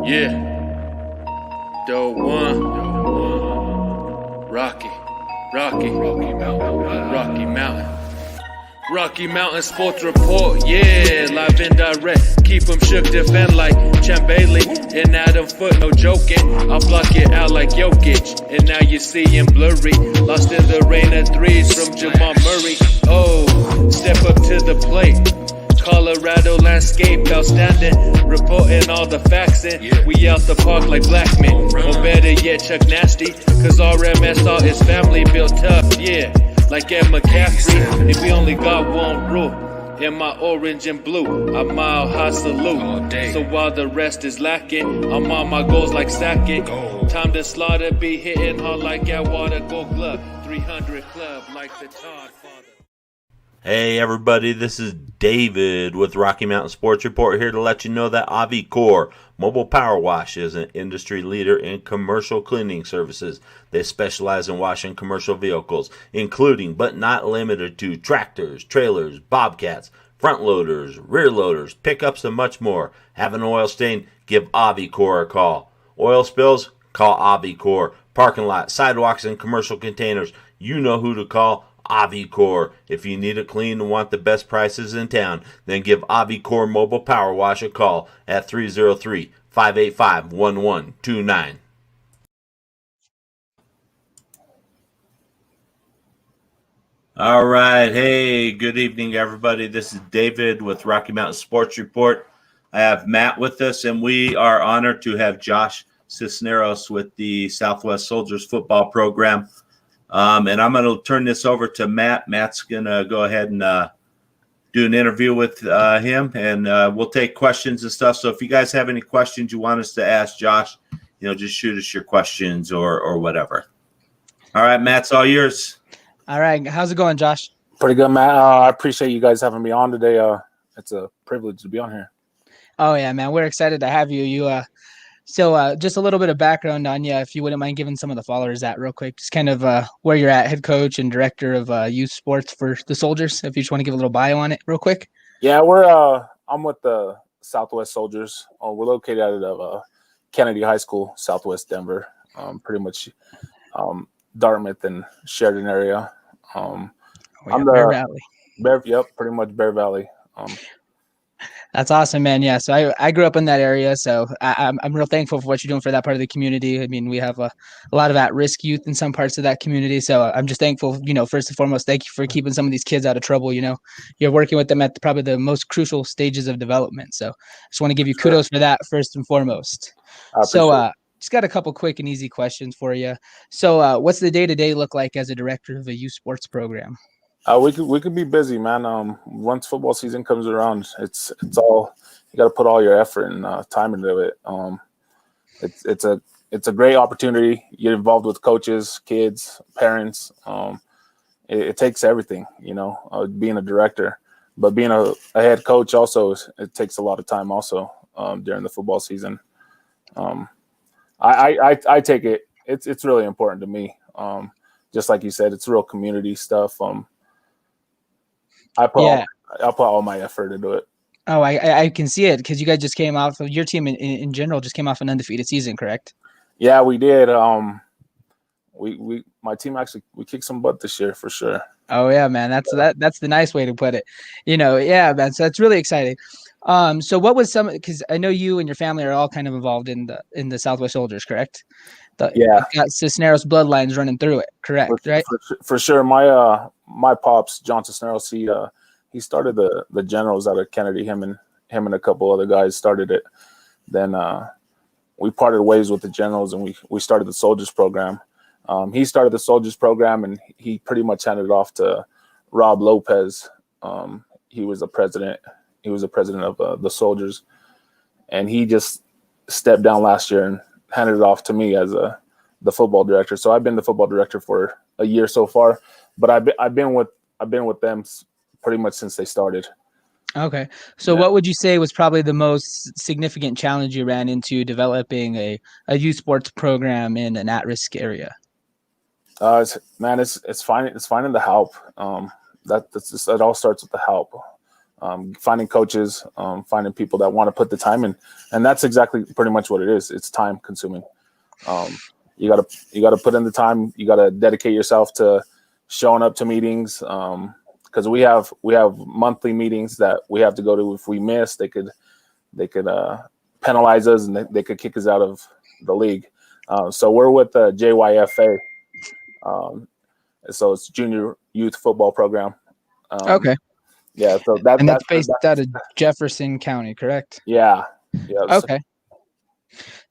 Yeah, Doe one, Rocky Mountain Sports Report, yeah, live and direct. Keep them shook, defend like Champ Bailey and Adam Foot, no joking. I'll block it out like Jokic, and now you see him blurry. Lost in the rain of threes from Jamal Murray. Oh, step up to the plate. Colorado landscape outstanding, reporting all the facts in. We out the park like black men, or better yet, Chuck Nasty. Cause RMS all his family built up, yeah, like Ed McCaffrey. And we only got one rule, in my orange and blue, a mile high salute. So while the rest is lacking, I'm on my goals like Sackett. Time to slaughter, be hitting hard like Atwater Gold Glove. 300 club like the Todd Father. Hey everybody, this is David with Rocky Mountain Sports Report, here to let you know that Avicor Mobile Power Wash is an industry leader in commercial cleaning services. They specialize in washing commercial vehicles, including but not limited to tractors, trailers, bobcats, front loaders, rear loaders, pickups, and much more. Have an oil stain? Give Avicor a call. Oil spills? Call Avicor. Parking lot, sidewalks, and commercial containers. You know who to call. Avicor. If you need it clean and want the best prices in town, then give Avicor Mobile Power Wash a call at 303-585-1129. All right. Hey, good evening, everybody. This is David with Rocky Mountain Sports Report. I have Matt with us, and we are honored to have Josh Sisneros with the Southwest Soldiers football program. And I'm going to turn this over to Matt. Matt's going to go ahead and do an interview with him, and we'll take questions and stuff. So if you guys have any questions you want us to ask Josh, just shoot us your questions or whatever. All right, Matt, it's all yours. All right. How's it going, Josh? Pretty good, Matt. I appreciate you guys having me on today. It's a privilege to be on here. Oh, yeah, man. We're excited to have you. So just a little bit of background on you, if you wouldn't mind giving some of the followers that real quick, just kind of where you're at, head coach and director of youth sports for the Soldiers. If you just want to give a little bio on it real quick. Yeah, I'm with the Southwest Soldiers. We're located out of Kennedy High School, Southwest Denver, pretty much Dartmouth and Sheridan area. I'm Bear Valley. Pretty much Bear Valley. That's awesome, man. Yeah. So I grew up in that area. So I'm real thankful for what you're doing for that part of the community. I mean, we have a lot of at-risk youth in some parts of that community. So I'm just thankful, first and foremost, thank you for keeping some of these kids out of trouble. You're working with them at probably the most crucial stages of development. So I just want to give you kudos for that first and foremost. So just got a couple quick and easy questions for you. So what's the day-to-day look like as a director of a youth sports program? We could be busy, man. Once football season comes around, it's all you got to put all your effort and time into it. It's a great opportunity. You get involved with coaches, kids, parents. It takes everything, being a director, but being a head coach also, it takes a lot of time also during the football season. I take it. It's really important to me. Just like you said, it's real community stuff. I'll put all my effort into it. Oh, I can see it because you guys just came off of your team in general just came off an undefeated season, correct? Yeah, we did. My team we kicked some butt this year for sure. Oh yeah, man. That's the nice way to put it. Yeah, man. So that's really exciting. So what was because I know you and your family are all kind of involved in the Southwest Soldiers, correct? Yeah. Got Cisneros bloodlines running through it, correct? Right? For sure. My pops, John Sisneros, he started the Generals out of Kennedy. Him and a couple other guys started it. Then we parted ways with the Generals, and we started the Soldiers program. He started the Soldiers program, and he pretty much handed it off to Rob Lopez. He was the president. He was the president of the Soldiers, and he just stepped down last year and handed it off to me as the football director. So I've been the football director for a year so far, but I've been with them pretty much since they started. Okay. So what would you say was probably the most significant challenge you ran into developing a youth sports program in an at-risk area? It's finding the help. It all starts with the help. finding coaches, finding people that want to put the time in, and that's exactly pretty much what it is. It's time consuming. You gotta put in the time. You gotta dedicate yourself to showing up to meetings, because we have monthly meetings that we have to go to. If we miss, they could penalize us, and they could kick us out of the league. So we're with the JYFA. So it's Junior Youth Football Program. Okay. Yeah. So that's based out of Jefferson County, correct? Yeah. Yeah. Okay.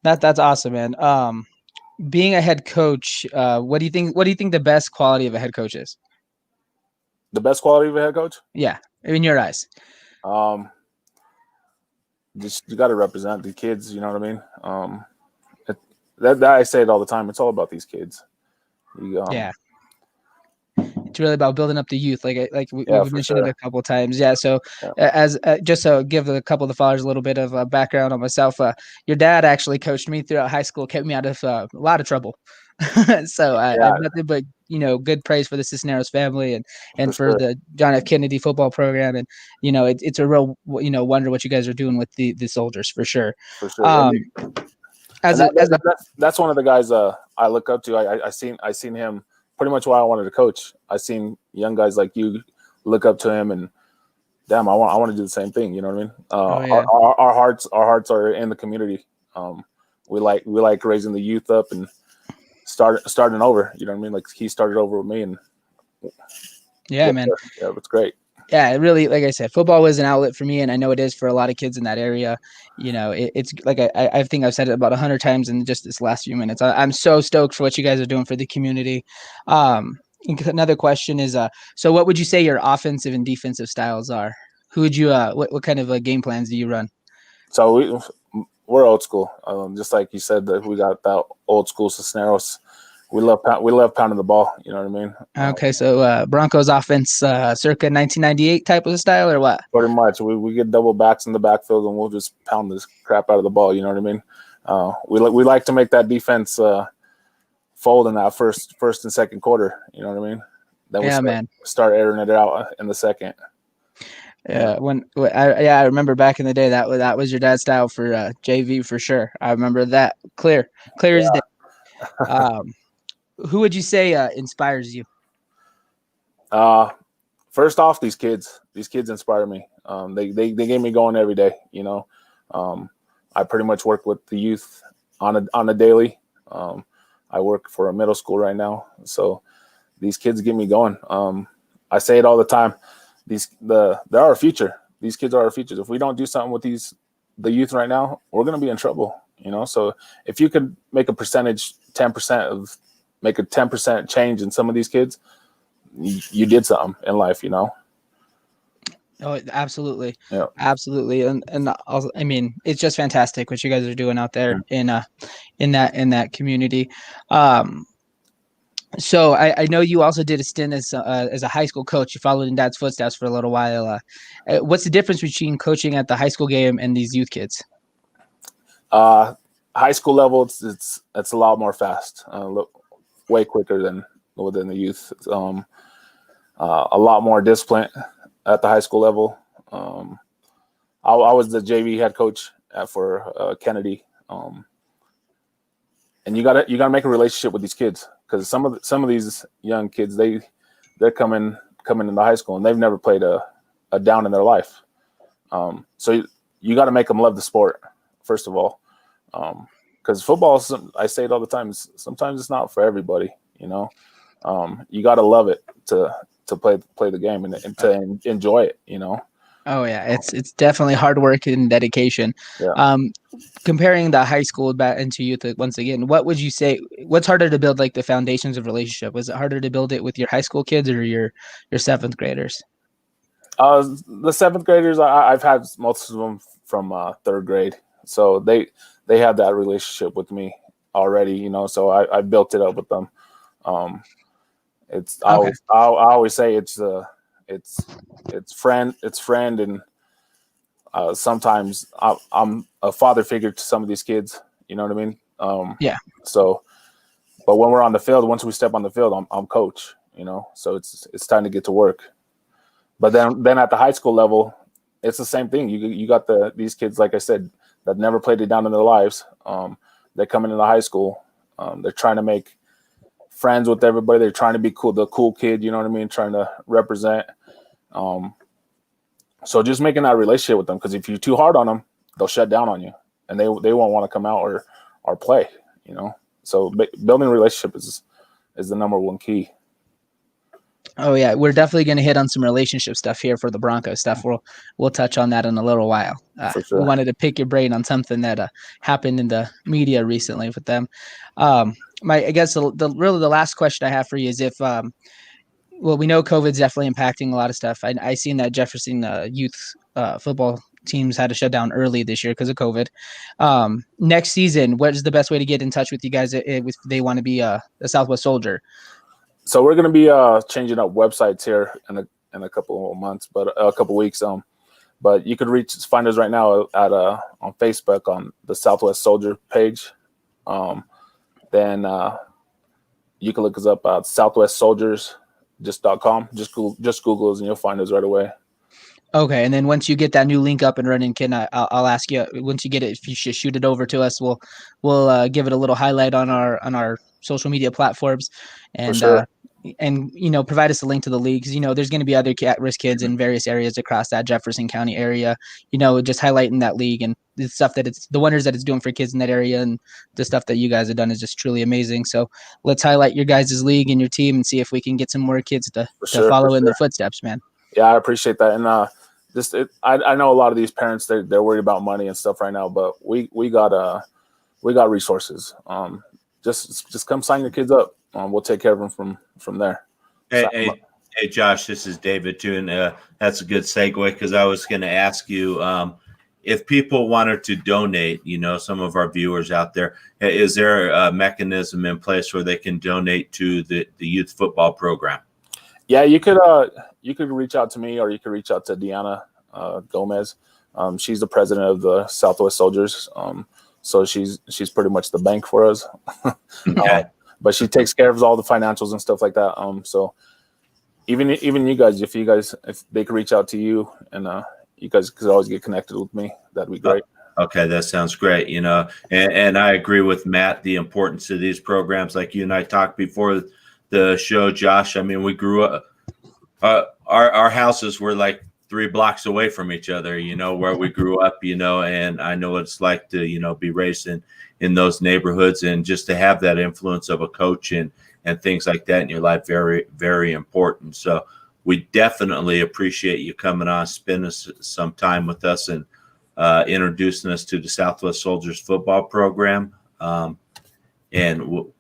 That's awesome, man. Being a head coach, what do you think the best quality of a head coach is? The best quality of a head coach? Yeah, in your eyes. Just you got to represent the kids. You know what I mean? That I say it all the time. It's all about these kids. Yeah. It's really about building up the youth, we've mentioned it a couple of times. Yeah. So, as just to give a couple of the followers a little bit of background on myself, your dad actually coached me throughout high school, kept me out of a lot of trouble. So I have nothing but good praise for the Sisneros family and for the John F. Kennedy football program, and it's a real wonder what you guys are doing with the soldiers for sure. For sure. That's one of the guys I look up to. I seen him. Pretty much why I wanted to coach. I seen young guys like you look up to him, and damn, I want to do the same thing. You know what I mean? Our hearts are in the community. We like raising the youth up and starting over. You know what I mean? Like he started over with me, and man, it's great. Yeah, it really, like I said, football was an outlet for me, and I know it is for a lot of kids in that area. It's like I think I've said it about 100 times in just this last few minutes. I'm so stoked for what you guys are doing for the community. Another question is, so what would you say your offensive and defensive styles are? Who would you, what kind of game plans do you run? So we're old school, just like you said that we got that old school Sisneros. We love pounding the ball. You know what I mean? Okay, so Broncos offense, circa 1998 type of style, or what? Pretty much. We get double backs in the backfield, and we'll just pound this crap out of the ball. You know what I mean? We like to make that defense fold in that first and second quarter. You know what I mean? Then we start airing it out in the second. Yeah, I remember back in the day that was your dad's style for JV for sure. I remember that clear as day. Who would you say inspires you? First off, these kids inspire me. They get me going every day. I pretty much work with the youth on a daily. I work for a middle school right now, so these kids get me going. I say it all the time. They're our future. These kids are our future. If we don't do something with the youth right now, we're gonna be in trouble. So if you could make a percentage, 10% make a 10% change in some of these kids, you did something in life. Oh, absolutely. Yeah. Absolutely. And also, I mean, it's just fantastic what you guys are doing out there in that community. So I know you also did a stint as a high school coach. You followed in Dad's footsteps for a little while. What's the difference between coaching at the high school game and these youth kids? High school level, it's a lot more fast, way quicker than within the youth. A lot more discipline at the high school level. I was the JV head coach for Kennedy, and you gotta make a relationship with these kids, because some of these young kids they're coming into high school and they've never played a down in their life. So you got to make them love the sport first of all, because football, I say it all the time, sometimes it's not for everybody. You got to love it to play the game and to enjoy it. Oh yeah, it's definitely hard work and dedication. Yeah. Comparing the high school back into youth once again, what would you say? What's harder to build, like the foundations of relationship? Was it harder to build it with your high school kids or your seventh graders? The seventh graders, I've had most of them from third grade, so they have that relationship with me already. So I built it up with them. I always say it's friend, and sometimes I'm a father figure to some of these kids. You know what I mean? Yeah. So, but when we're on the field, once we step on the field, I'm coach. So it's time to get to work. But then at the high school level, it's the same thing. You got these kids, like I said, that never played it down in their lives. They're coming into high school. They're trying to make friends with everybody. They're trying to be cool, the cool kid, you know what I mean? Trying to represent. So just making that relationship with them, because if you're too hard on them, they'll shut down on you, and they won't want to come out or play, you know? So building a relationship is the number one key. Oh yeah, we're definitely going to hit on some relationship stuff here for the Broncos stuff. We'll touch on that in a little while. For sure. We wanted to pick your brain on something that happened in the media recently with them. I guess the last question I have for you is if well, we know COVID's definitely impacting a lot of stuff. I seen that Jefferson youth football teams had to shut down early this year because of COVID. Next season, what is the best way to get in touch with you guys if they want to be a Southwest Soldier? So we're going to be changing up websites here in a couple of months, but a couple of weeks. But you could find us right now at on Facebook on the Southwest Soldier page. Then you can look us up at Southwest Soldiers. .com. Just Google us and you'll find us right away. Okay, and then once you get that new link up and running, I'll ask you once you get it, if you should shoot it over to us, we'll give it a little highlight on our social media platforms, and sure. And provide us a link to the league, because there's going to be other at-risk kids in various areas across that Jefferson County area. Just highlighting that league and the stuff the wonders that it's doing for kids in that area, and the stuff that you guys have done is just truly amazing. So let's highlight your guys' league and your team and see if we can get some more kids to follow in their footsteps, man. Yeah, I appreciate that. And I know a lot of these parents, they're worried about money and stuff right now, but we got resources. Just come sign your kids up. We'll take care of them from there. Hey, Josh, this is David too, and that's a good segue, because I was going to ask you if people wanted to donate. Some of our viewers out there, is there a mechanism in place where they can donate to the youth football program? Yeah, you could reach out to me, or you could reach out to Deanna Gomez. She's the president of the Southwest Soldiers. So she's pretty much the bank for us. Okay. But she takes care of all the financials and stuff like that. So even you guys, if they could reach out to you, and you guys could always get connected with me, that'd be great. Okay, that sounds great. And I agree with Matt, the importance of these programs. Like you and I talked before the show, Josh. I mean, we grew up. Our houses were like 3 blocks away from each other, where we grew up, and I know what it's like to, be raised in those neighborhoods, and just to have that influence of a coach and things like that in your life, very, very important. So we definitely appreciate you coming on, spending some time with us, and introducing us to the Southwest Soldiers football program. And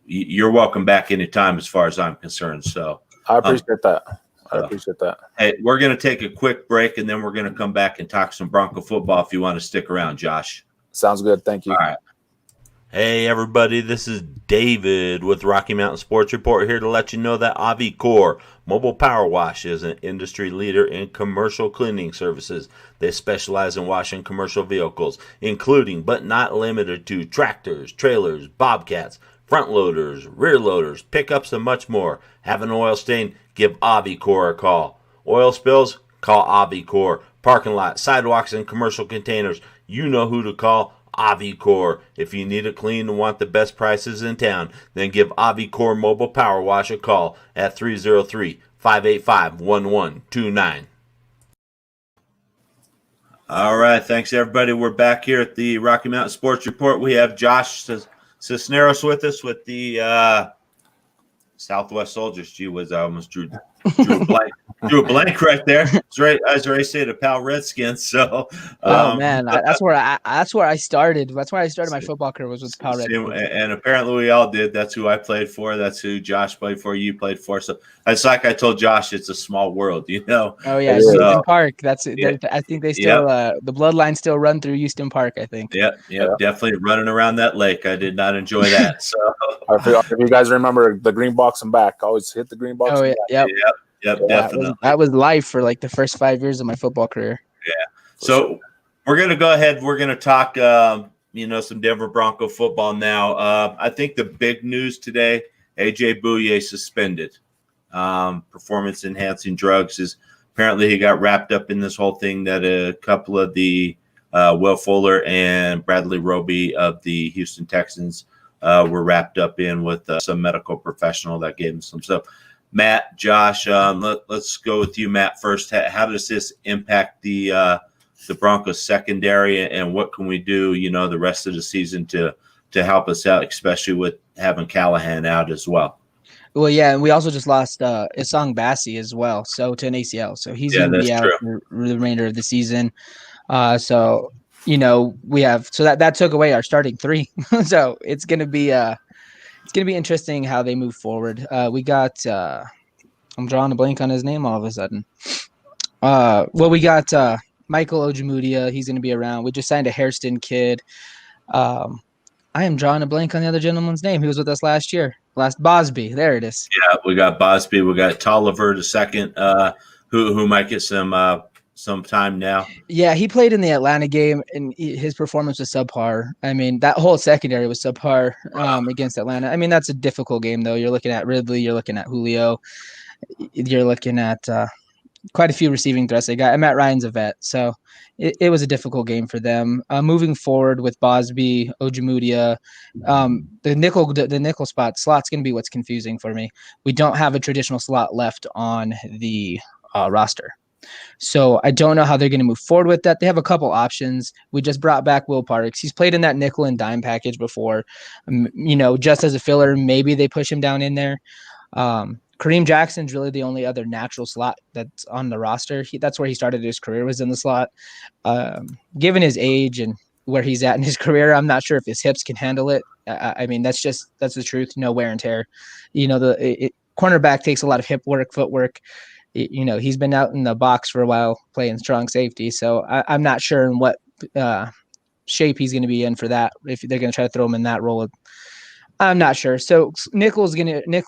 you're welcome back anytime as far as I'm concerned. So I appreciate that. I appreciate that. Hey, we're going to take a quick break, and then we're going to come back and talk some Bronco football if you want to stick around, Josh. Sounds good. Thank you. All right. Hey, everybody. This is David with Rocky Mountain Sports Report, here to let you know that Avicor Mobile Power Wash is an industry leader in commercial cleaning services. They specialize in washing commercial vehicles, including but not limited to tractors, trailers, bobcats, front loaders, rear loaders, pickups, and much more. Have an oil stain? Give Avicor a call. Oil spills? Call Avicor. Parking lot, sidewalks, and commercial containers. You know who to call. Avicor. If you need it clean and want the best prices in town, then give Avicor Mobile Power Wash a call at 303-585-1129. All right, thanks everybody. We're back here at the Rocky Mountain Sports Report. We have Josh Sisneros with us with the Southwest Soldiers. Gee whiz, I almost drew a blank right there. It's right, I was ready to say the Pal Redskins. So, man, that's where I started. That's where I started my football career, was with the Pal Redskins. And apparently we all did. That's who I played for. That's who Josh played for. You played for. So it's like I told Josh, it's a small world, Oh yeah, so, Houston Park. That's it. Yeah. I think they still the bloodlines still run through Houston Park, I think. Yeah, definitely running around that lake. I did not enjoy that. So if you guys remember the green box and back, always hit the green box. Oh yeah, yep, definitely. That was life for like the first 5 years of my football career. Yeah. So we're gonna go ahead. We're gonna talk, some Denver Bronco football now. I think the big news today: AJ Bouye suspended. Performance enhancing drugs is apparently he got wrapped up in this whole thing that a couple of the Will Fuller and Bradley Roby of the Houston Texans were wrapped up in with some medical professional that gave him some stuff. Matt, Josh, let's go with you, Matt, first. How does this impact the Broncos secondary, and what can we do, the rest of the season to help us out, especially with having Callahan out as well? Well, yeah, and we also just lost Isang Bassi as well, so to an ACL. So he's going to be out for the remainder of the season. So we have that took away our starting three. So it's going to be interesting how they move forward. We got I'm drawing a blank on his name all of a sudden. We got Michael Ojemudia. He's going to be around. We just signed a Hairston kid. I am drawing a blank on the other gentleman's name. He was with us last year. Bosby. There it is. Yeah, we got Bosby. We got Tolliver the second, who might get some time now. Yeah, he played in the Atlanta game, and his performance was subpar. I mean, that whole secondary was subpar against Atlanta. I mean, that's a difficult game, though. You're looking at Ridley. You're looking at Julio. You're looking at quite a few receiving threats they got. And Matt Ryan's a vet, so it was a difficult game for them. Moving forward with Bosby, Ojemudia, the nickel slot's going to be what's confusing for me. We don't have a traditional slot left on the roster. So I don't know how they're going to move forward with that. They have a couple options. We just brought back Will Parks. He's played in that nickel and dime package before. Just as a filler, maybe they push him down in there. Kareem Jackson's really the only other natural slot that's on the roster. That's where he started his career, was in the slot. Given his age and where he's at in his career, I'm not sure if his hips can handle it. I mean, that's the truth. No wear and tear. Cornerback takes a lot of hip work, footwork. He's been out in the box for a while playing strong safety. So I'm not sure in what shape he's going to be in for that. If they're going to try to throw him in that role, I'm not sure. So nickel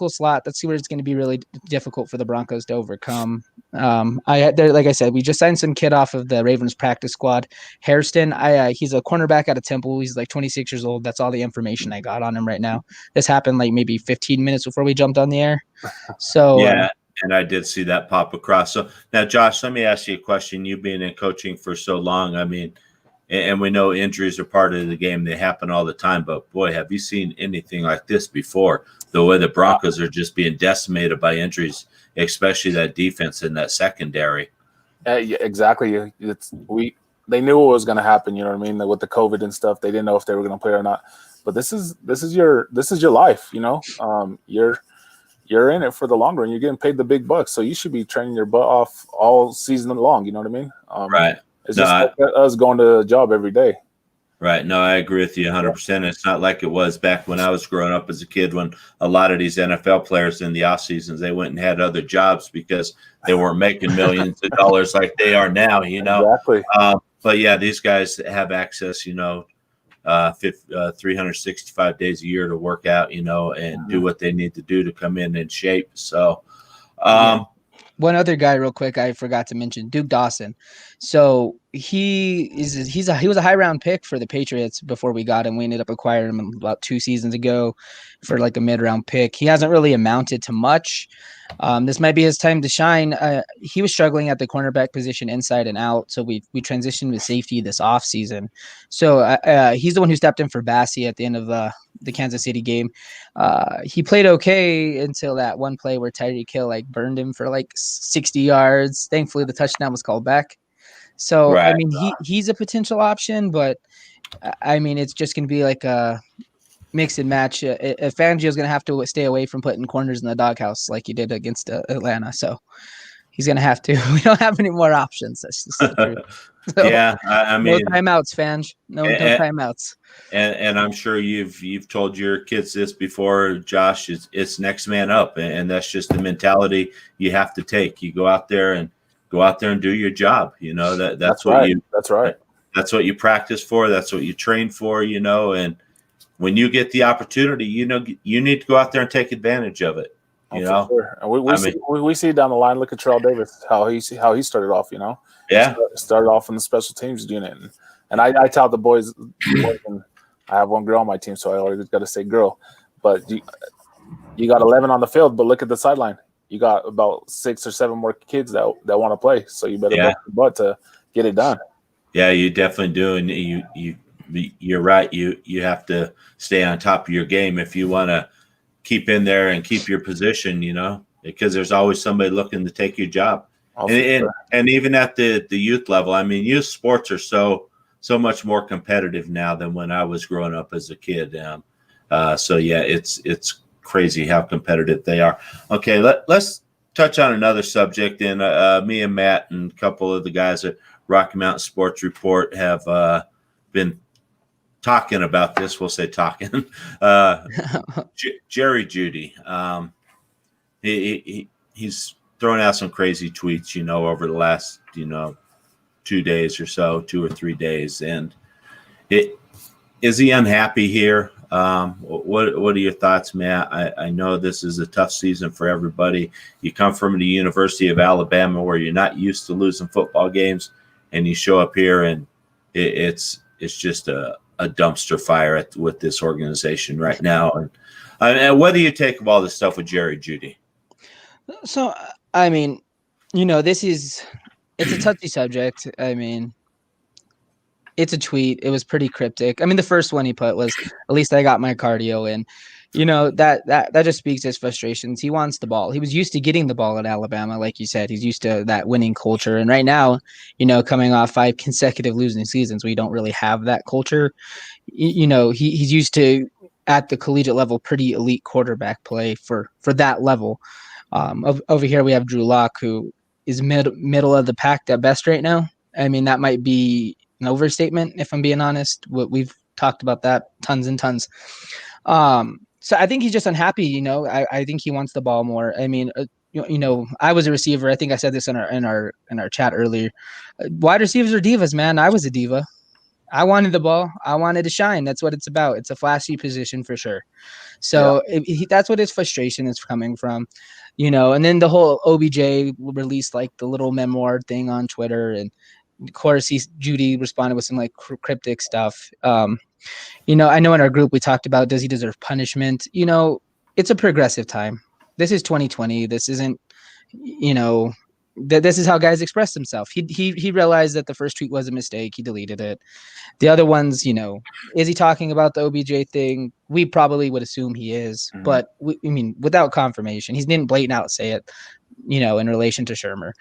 slot. Let's see where it's going to be really difficult for the Broncos to overcome. Like I said, we just signed some kid off of the Ravens practice squad. Hairston, he's a cornerback out of Temple. He's like 26 years old. That's all the information I got on him right now. This happened like maybe 15 minutes before we jumped on the air. So yeah. And I did see that pop across. So now, Josh, let me ask you a question. You being in coaching for so long, I mean, and we know injuries are part of the game. They happen all the time. But, boy, have you seen anything like this before? The way the Broncos are just being decimated by injuries, especially that defense and that secondary. Yeah, exactly. They knew what was going to happen. You know what I mean? With the COVID and stuff, they didn't know if they were going to play or not. But this is your life. You're in it for the long run. You're getting paid the big bucks, so you should be training your butt off all season long. You know what I mean? Right. It's just like us going to a job every day. Right. No, I agree with you 100%. It's not like it was back when I was growing up as a kid, when a lot of these NFL players in the off seasons, they went and had other jobs because they weren't making millions of dollars like they are now. Exactly. But yeah, these guys have access. 365 days a year to work out, and do what they need to do to come in shape. So, one other guy real quick I forgot to mention, Duke Dawson. So he was a high round pick for the Patriots before we got him. We ended up acquiring him about 2 seasons ago for like a mid-round pick. He hasn't really amounted to much. This might be his time to shine. He was struggling at the cornerback position inside and out, so we transitioned to safety this offseason. So he's the one who stepped in for Bassi at the end of the Kansas City game. He played okay until that one play where Tyreek Hill burned him for 60 yards. Thankfully, the touchdown was called back. So, right. I mean, he's a potential option, but I mean, it's just going to be like a mix and match. Fangio's going to have to stay away from putting corners in the doghouse like he did against Atlanta. So he's going to have to. We don't have any more options. That's just the truth. So, yeah, I mean, no timeouts, Fange. No timeouts. And I'm sure you've told your kids this before, Josh. It's next man up, and that's just the mentality you have to take. You go out there and do your job. That's what right. That's right. That's what you practice for. That's what you train for. And when you get the opportunity, you need to go out there and take advantage of it. Sure. And we see down the line. Look at Terrell Davis, how he started off. Yeah, started off in the special teams unit, and I tell the boys, and I have one girl on my team, so I always got to say girl. But you got 11 on the field, but look at the sideline. you got about 6 or 7 more kids that want to play. So you better bust your butt to get it done. Yeah, you definitely do, and you're right. You have to stay on top of your game if you want to keep in there and keep your position. Because there's always somebody looking to take your job. And even at the youth level, I mean, youth sports are so much more competitive now than when I was growing up as a kid. So yeah, it's crazy how competitive they are. Okay, let's touch on another subject. And me and Matt and a couple of the guys at Rocky Mountain Sports Report have been talking about this. We'll say talking. Jerry Jeudy. He's thrown out some crazy tweets, over the last, 2 days or so, 2 or 3 days. And is he unhappy here? What are your thoughts, Matt? I know this is a tough season for everybody. You come from the University of Alabama where you're not used to losing football games, and you show up here and it's just a dumpster fire with this organization right now. And what do you take of all this stuff with Jerry Jeudy? So, I mean, it's a touchy subject. I mean, it's a tweet. It was pretty cryptic. I mean, the first one he put was, at least I got my cardio in. That just speaks to his frustrations. He wants the ball. He was used to getting the ball at Alabama. Like you said, he's used to that winning culture. And right now, coming off 5 consecutive losing seasons, we don't really have that culture. He's used to, at the collegiate level, pretty elite quarterback play for that level. Over here, we have Drew Lock, who is middle of the pack at best right now. I mean, that might be an overstatement, if I'm being honest. We've talked about that tons and tons. So I think he's just unhappy. I think he wants the ball more. I mean, I was a receiver. I think I said this in our chat earlier. Wide receivers are divas, man. I was a diva. I wanted the ball. I wanted to shine. That's what it's about. It's a flashy position for sure. So that's what his frustration is coming from, and then the whole OBJ released like the little memoir thing on Twitter. And of course, Jeudy responded with some like cryptic stuff. I know in our group, we talked about, does he deserve punishment? It's a progressive time. This is 2020. This isn't, this is how guys express themselves. He realized that the first tweet was a mistake. He deleted it. The other ones, is he talking about the OBJ thing? We probably would assume he is, but without confirmation, he didn't blatant out say it, in relation to Shermer.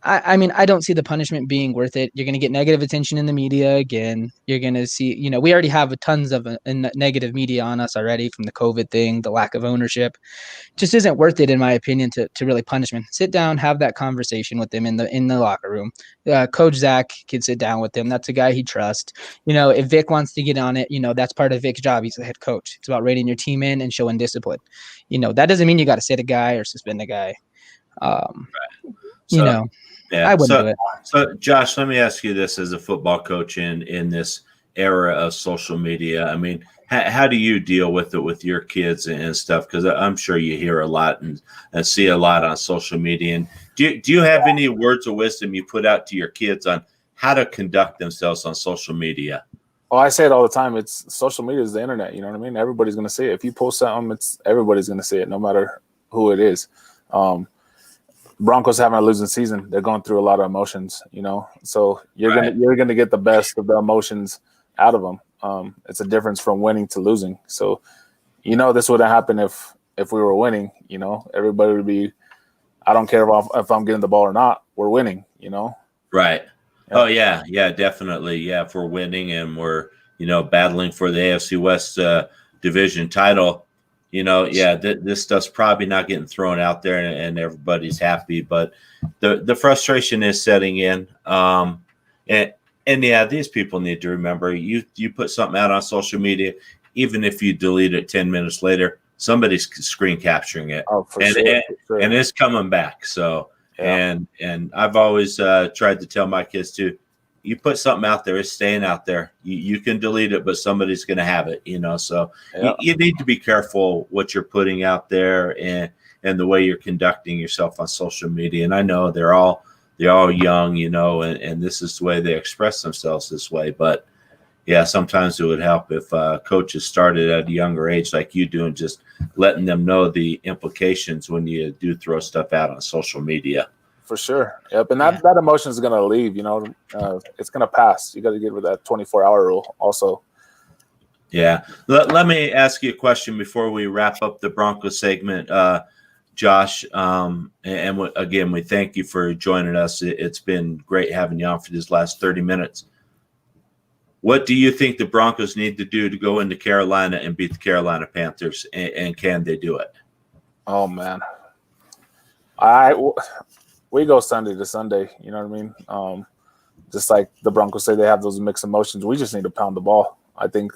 I mean, I don't see the punishment being worth it. You're going to get negative attention in the media again. You're going to see, we already have tons of negative media on us already from the COVID thing, the lack of ownership. Just isn't worth it, in my opinion, to really punish him. Sit down, have that conversation with him in the locker room. Coach Zach can sit down with him. That's a guy he trusts. If Vic wants to get on it, that's part of Vic's job. He's the head coach. It's about rating your team in and showing discipline. That doesn't mean you got to sit a guy or suspend a guy. Right. Yeah. I wouldn't do it. So, Josh, let me ask you this as a football coach in this era of social media. I mean, how do you deal with it with your kids and stuff? Because I'm sure you hear a lot and see a lot on social media. And do you have any words of wisdom you put out to your kids on how to conduct themselves on social media? Well, I say it all the time. It's social media is the internet. You know what I mean? Everybody's going to see it. If you post something, everybody's going to see it, no matter who it is. Broncos having a losing season. They're going through a lot of emotions, so you're gonna get the best of the emotions out of them. It's a difference from winning to losing. So, this wouldn't happen if we were winning. Everybody would be. I don't care if I'm getting the ball or not. We're winning. Right. Yeah. Oh yeah, definitely. Yeah, if we're winning and we're battling for the AFC West division title. This stuff's probably not getting thrown out there and everybody's happy, but the frustration is setting in. And these people need to remember you put something out on social media, even if you delete it 10 minutes later, somebody's screen capturing it. Oh, for sure. And it's coming back. So, yeah. And I've always tried to tell my kids too, you put something out there, it's staying out there. You can delete it, but somebody's going to have it, So you need to be careful what you're putting out there and the way you're conducting yourself on social media. And I know they're all young, and this is the way they express themselves this way. But yeah, sometimes it would help if coaches started at a younger age like you do and just letting them know the implications when you do throw stuff out on social media. For sure. Yep. And that emotion is going to leave, it's going to pass. You got to get with that 24-hour rule also. Yeah. Let me ask you a question before we wrap up the Broncos segment, Josh. Again, we thank you for joining us. It's been great having you on for these last 30 minutes. What do you think the Broncos need to do to go into Carolina and beat the Carolina Panthers, and can they do it? Oh, man. We go Sunday to Sunday, you know what I mean? Just like the Broncos say, they have those mixed emotions. We just need to pound the ball. I think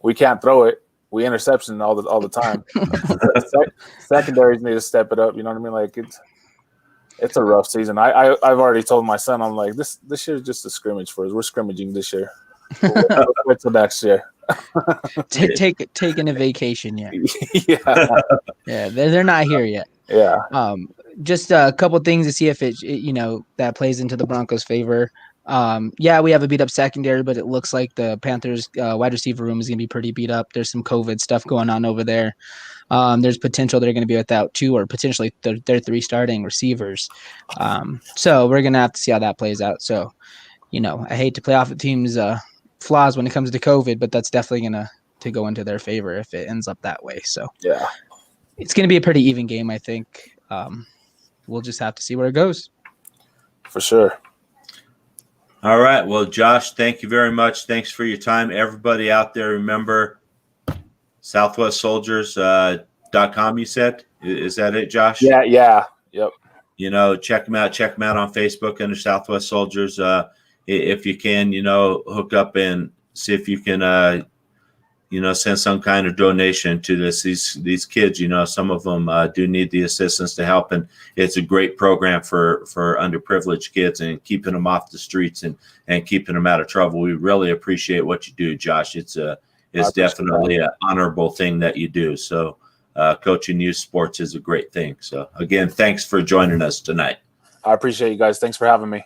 we can't throw it. We interception all the time. Secondaries need to step it up, you know what I mean? Like it's a rough season. I've already told my son, I'm like, this year is just a scrimmage for us. We're scrimmaging this year. We'll wait till next year. Taking a vacation yet. Yeah. Yeah, they're not here yet. Yeah. Just a couple things to see if it that plays into the Broncos' favor. Yeah, we have a beat up secondary, but it looks like the Panthers wide receiver room is going to be pretty beat up. There's some COVID stuff going on over there. There's potential they're going to be without 2 or potentially their 3 starting receivers. So we're going to have to see how that plays out. So, I hate to play off a team's flaws when it comes to COVID, but that's definitely going to go into their favor if it ends up that way. So yeah, it's going to be a pretty even game, I think. We'll just have to see where it goes. For sure. All right. Well, Josh, thank you very much. Thanks for your time. Everybody out there, remember SouthwestSoldiers.com, you said? Is that it, Josh? Yeah. Yep. Check them out. Check them out on Facebook under Southwest Soldiers. If you can, hook up and see if you can send some kind of donation to these kids. Some of them do need the assistance to help, and it's a great program for underprivileged kids and keeping them off the streets and keeping them out of trouble. We really appreciate what you do, Josh. It's definitely an honorable thing that you do. So coaching youth sports is a great thing. So again, thanks for joining us tonight. I appreciate you guys. Thanks for having me.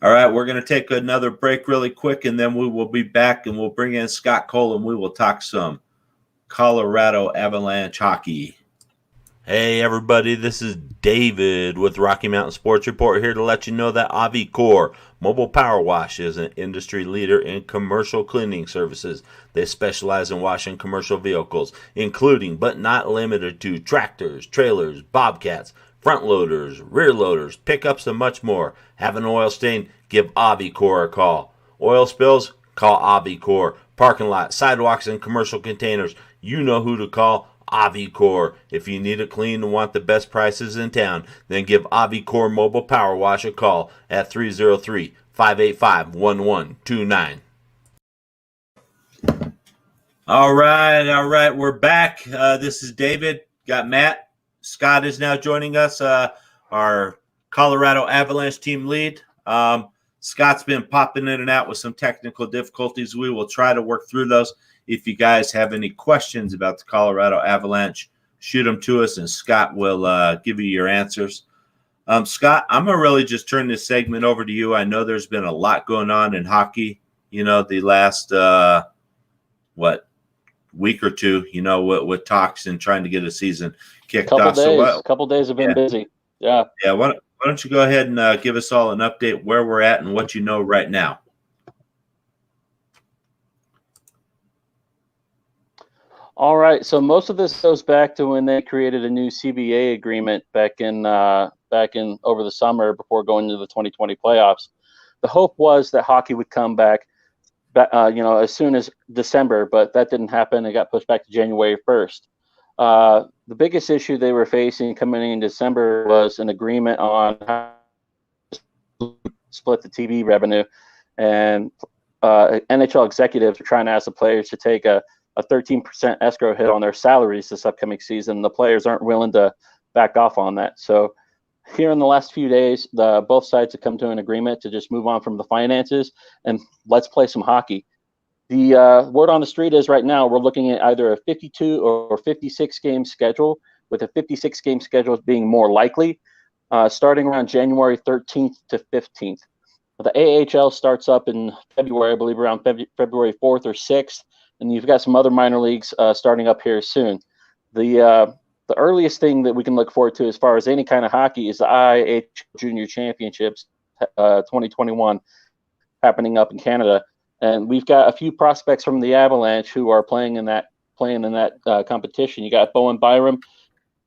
All right, we're going to take another break really quick, and then we will be back, and we'll bring in Scott Cole, and we will talk some Colorado Avalanche hockey. Hey, everybody, this is David with Rocky Mountain Sports Report here to let you know that Avicor Mobile Power Wash is an industry leader in commercial cleaning services. They specialize in washing commercial vehicles, including but not limited to tractors, trailers, bobcats, front loaders, rear loaders, pickups, and much more. Have an oil stain? Give Avicor a call. Oil spills? Call Avicor. Parking lot, sidewalks, and commercial containers. You know who to call. Avicor. If you need it clean and want the best prices in town, then give Avicor Mobile Power Wash a call at 303-585-1129. All right. We're back. This is David. Got Matt. Scott is now joining us, our Colorado Avalanche team lead. Scott's been popping in and out with some technical difficulties. We will try to work through those. If you guys have any questions about the Colorado Avalanche, shoot them to us, and Scott will give you your answers. Scott, I'm going to really just turn this segment over to you. I know there's been a lot going on in hockey, the last, week or two, with talks and trying to get a season kicked off. Couple days have been busy. Yeah. Yeah. Why don't you go ahead and give us all an update where we're at and what you know right now? All right. So most of this goes back to when they created a new CBA agreement back in over the summer before going into the 2020 playoffs. The hope was that hockey would come back, as soon as December, but that didn't happen. It got pushed back to January 1st. The biggest issue they were facing coming in December was an agreement on how to split the TV revenue, and NHL executives are trying to ask the players to take a 13% escrow hit on their salaries this upcoming season. The players aren't willing to back off on that. So here in the last few days, both sides have come to an agreement to just move on from the finances and let's play some hockey. The word on the street is right now we're looking at either a 52 or 56 game schedule, with a 56 game schedule being more likely, starting around January 13th to 15th. The AHL starts up in February, I believe, around February 4th or 6th, and you've got some other minor leagues starting up here soon. The earliest thing that we can look forward to as far as any kind of hockey is the IHL Junior Championships 2021 happening up in Canada, and we've got a few prospects from the Avalanche who are playing in that competition. You got Bowen Byram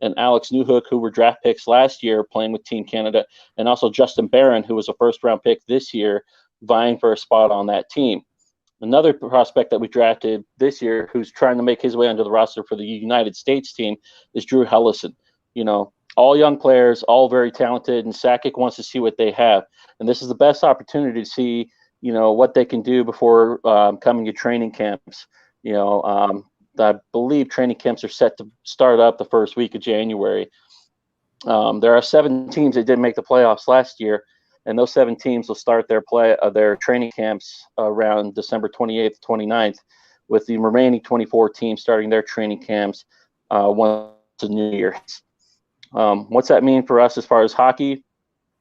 and Alex Newhook, who were draft picks last year, playing with Team Canada, and also Justin Barron, who was a first-round pick this year, vying for a spot on that team. Another prospect that we drafted this year, who's trying to make his way onto the roster for the United States team, is Drew Hellison. All young players, all very talented, and Sakic wants to see what they have. And this is the best opportunity to see, what they can do before coming to training camps. I believe training camps are set to start up the first week of January. There are 7 teams that didn't make the playoffs last year, and those 7 teams will start their training camps around December 28th, 29th, with the remaining 24 teams starting their training camps once the new year. What's that mean for us as far as hockey?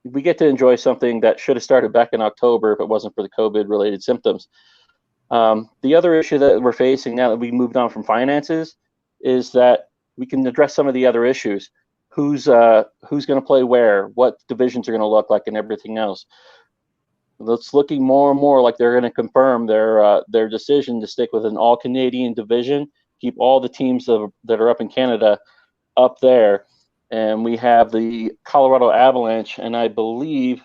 We get to enjoy something that should have started back in October if it wasn't for the COVID-related symptoms. The other issue that we're facing now that we moved on from finances is that we can address some of the other issues. Who's going to play where, what divisions are going to look like, and everything else. It's looking more and more like they're going to confirm their decision to stick with an all-Canadian division, keep all the teams that are up in Canada up there. And we have the Colorado Avalanche, and I believe,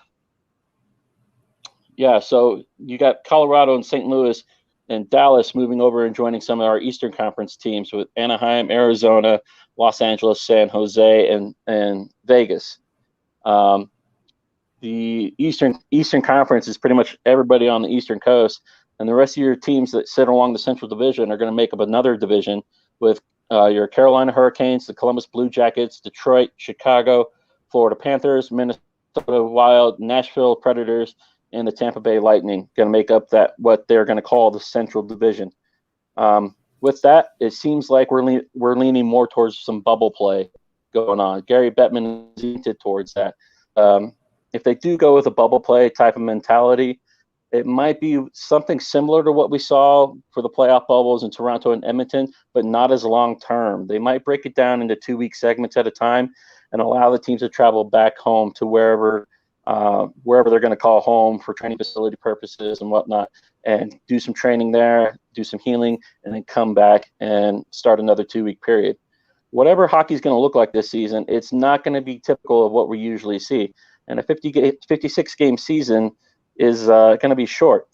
so you got Colorado and St. Louis and Dallas moving over and joining some of our Eastern Conference teams with Anaheim, Arizona, Los Angeles, San Jose, and Vegas. The Eastern Conference is pretty much everybody on the Eastern Coast, and the rest of your teams that sit along the Central Division are going to make up another division with your Carolina Hurricanes, the Columbus Blue Jackets, Detroit, Chicago, Florida Panthers, Minnesota Wild, Nashville Predators, and the Tampa Bay Lightning going to make up what they're going to call the Central Division. With that, it seems like we're leaning more towards some bubble play going on. Gary Bettman is hinted towards that. If they do go with a bubble play type of mentality, it might be something similar to what we saw for the playoff bubbles in Toronto and Edmonton, but not as long term. They might break it down into 2-week segments at a time and allow the teams to travel back home to wherever they're going to call home for training facility purposes and whatnot, and do some training there, do some healing, and then come back and start another 2-week period. Whatever hockey is going to look like this season, it's not going to be typical of what we usually see. And a 56-game season is going to be short.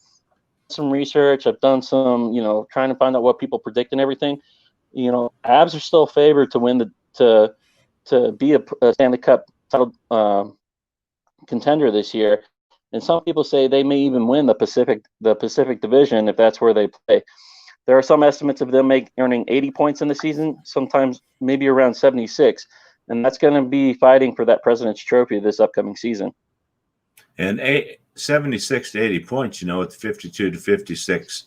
Some research, I've done some, trying to find out what people predict and everything. Avs are still favored to win to be a Stanley Cup title contender this year, and some people say they may even win the Pacific Division if that's where they play. There are some estimates of them earning 80 points in the season, sometimes maybe around 76, and that's going to be fighting for that President's Trophy this upcoming season. And 76 to 80 points, with 52 to 56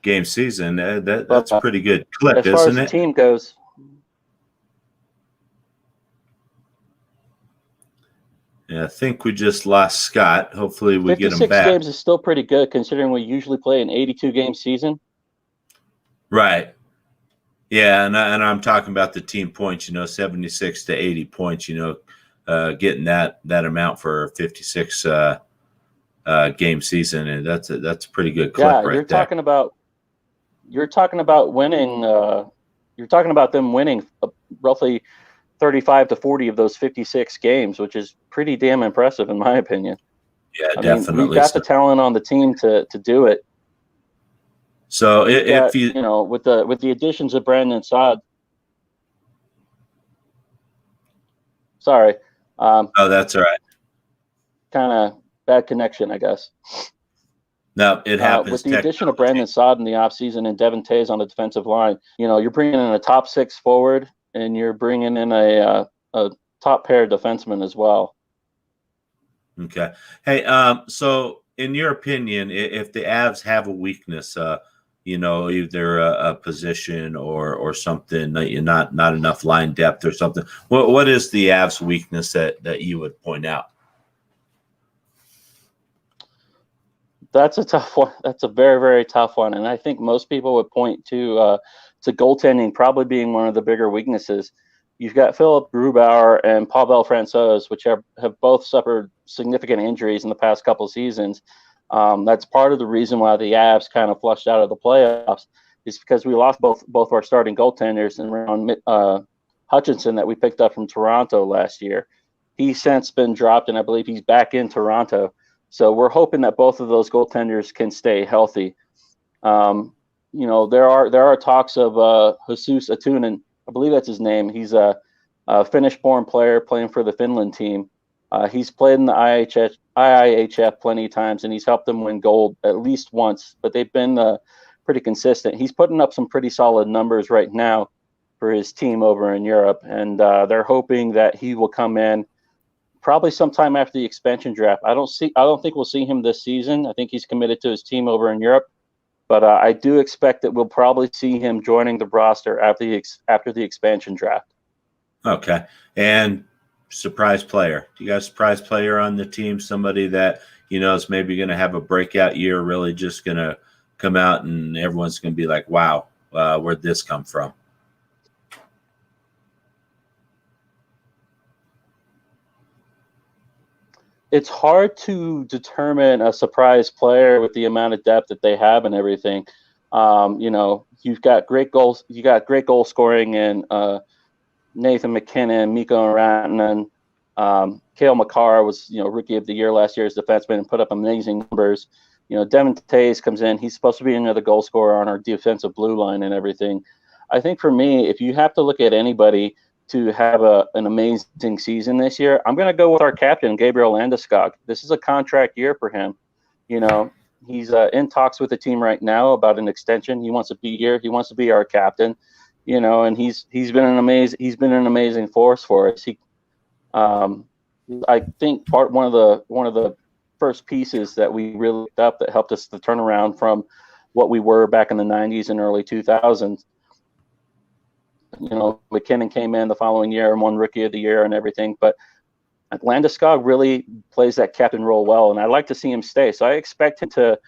game season, that's a pretty good clip, isn't it? As far as the team goes. Yeah, I think we just lost Scott. Hopefully we get him back. 56 games is still pretty good considering we usually play an 82-game season. Right. Yeah, and I'm talking about the team points, 76 to 80 points, getting that amount for a 56 game season, and that's a pretty good clip right there. You're talking about winning. You're talking about them winning roughly 35 to 40 of those 56 games, which is pretty damn impressive in my opinion. Yeah, definitely. We've got the talent on the team to do it. So if with the additions of Brandon Saad. Sorry. Oh, that's all right. Kind of bad connection, I guess. No, it happens. With the addition of Brandon Saad in the offseason and Devin Tays on the defensive line, you're bringing in a top 6 forward and you're bringing in a top pair defenseman as well. Okay. Hey, so in your opinion, if the Avs have a weakness, either a position or something, not enough line depth or something, what is the Avs weakness that you would point out? That's a tough one. That's a very, very tough one. And I think most people would point to goaltending probably being one of the bigger weaknesses. You've got Philip Grubauer and Paul Belfrancois, which have both suffered significant injuries in the past couple of seasons. That's part of the reason why the Avs kind of flushed out of the playoffs, is because we lost both our starting goaltenders and around Hutchinson that we picked up from Toronto last year. He's since been dropped, and I believe he's back in Toronto. So we're hoping that both of those goaltenders can stay healthy. There are talks of Jesus Atunen. I believe that's his name. He's a Finnish-born player playing for the Finland team. He's played in the IIHF plenty of times, and he's helped them win gold at least once. But they've been pretty consistent. He's putting up some pretty solid numbers right now for his team over in Europe, and they're hoping that he will come in probably sometime after the expansion draft. I don't think we'll see him this season. I think he's committed to his team over in Europe, but I do expect that we'll probably see him joining the roster after the expansion draft. Okay. And surprise player. Do you got a surprise player on the team? Somebody that, is maybe going to have a breakout year, really just going to come out and everyone's going to be like, wow, where'd this come from? It's hard to determine a surprise player with the amount of depth that they have and everything. You've got great goals. You got great goal scoring in Nathan McKinnon, Mikko Rantanen. Cale Makar was, rookie of the year last year as defenseman and put up amazing numbers. Devin Tays comes in. He's supposed to be another goal scorer on our defensive blue line and everything. I think for me, if you have to look at anybody to have an amazing season this year, I'm going to go with our captain, Gabriel Landeskog. This is a contract year for him. He's in talks with the team right now about an extension. He wants to be here. He wants to be our captain. And he's been an amazing force for us. I think one of the first pieces that we really picked up that helped us to turn around from what we were back in the 90s and early 2000s. McKinnon came in the following year and won Rookie of the Year and everything, but Landeskog really plays that captain role well, and I'd like to see him stay. So I expect him to,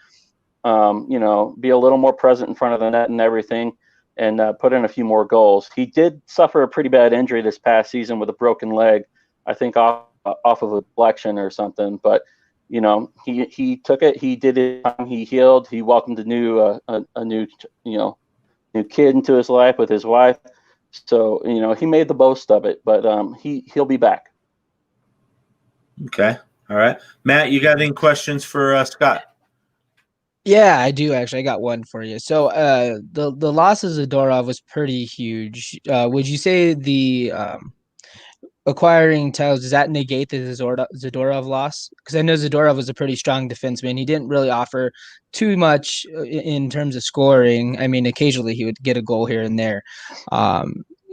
be a little more present in front of the net and everything, and put in a few more goals. He did suffer a pretty bad injury this past season with a broken leg, I think off of a flexion or something. But he took it, he did it, he healed, he welcomed a new kid into his life with his wife. So, he made the most of it, but he'll be back. Okay. All right. Matt, you got any questions for Scott? Yeah, I do actually. I got one for you. So the loss of Zadorov was pretty huge. Would you say the acquiring Tiles, does that negate the Zadorov loss? Because I know Zadorov was a pretty strong defenseman. He didn't really offer too much in terms of scoring. I mean, occasionally he would get a goal here and there.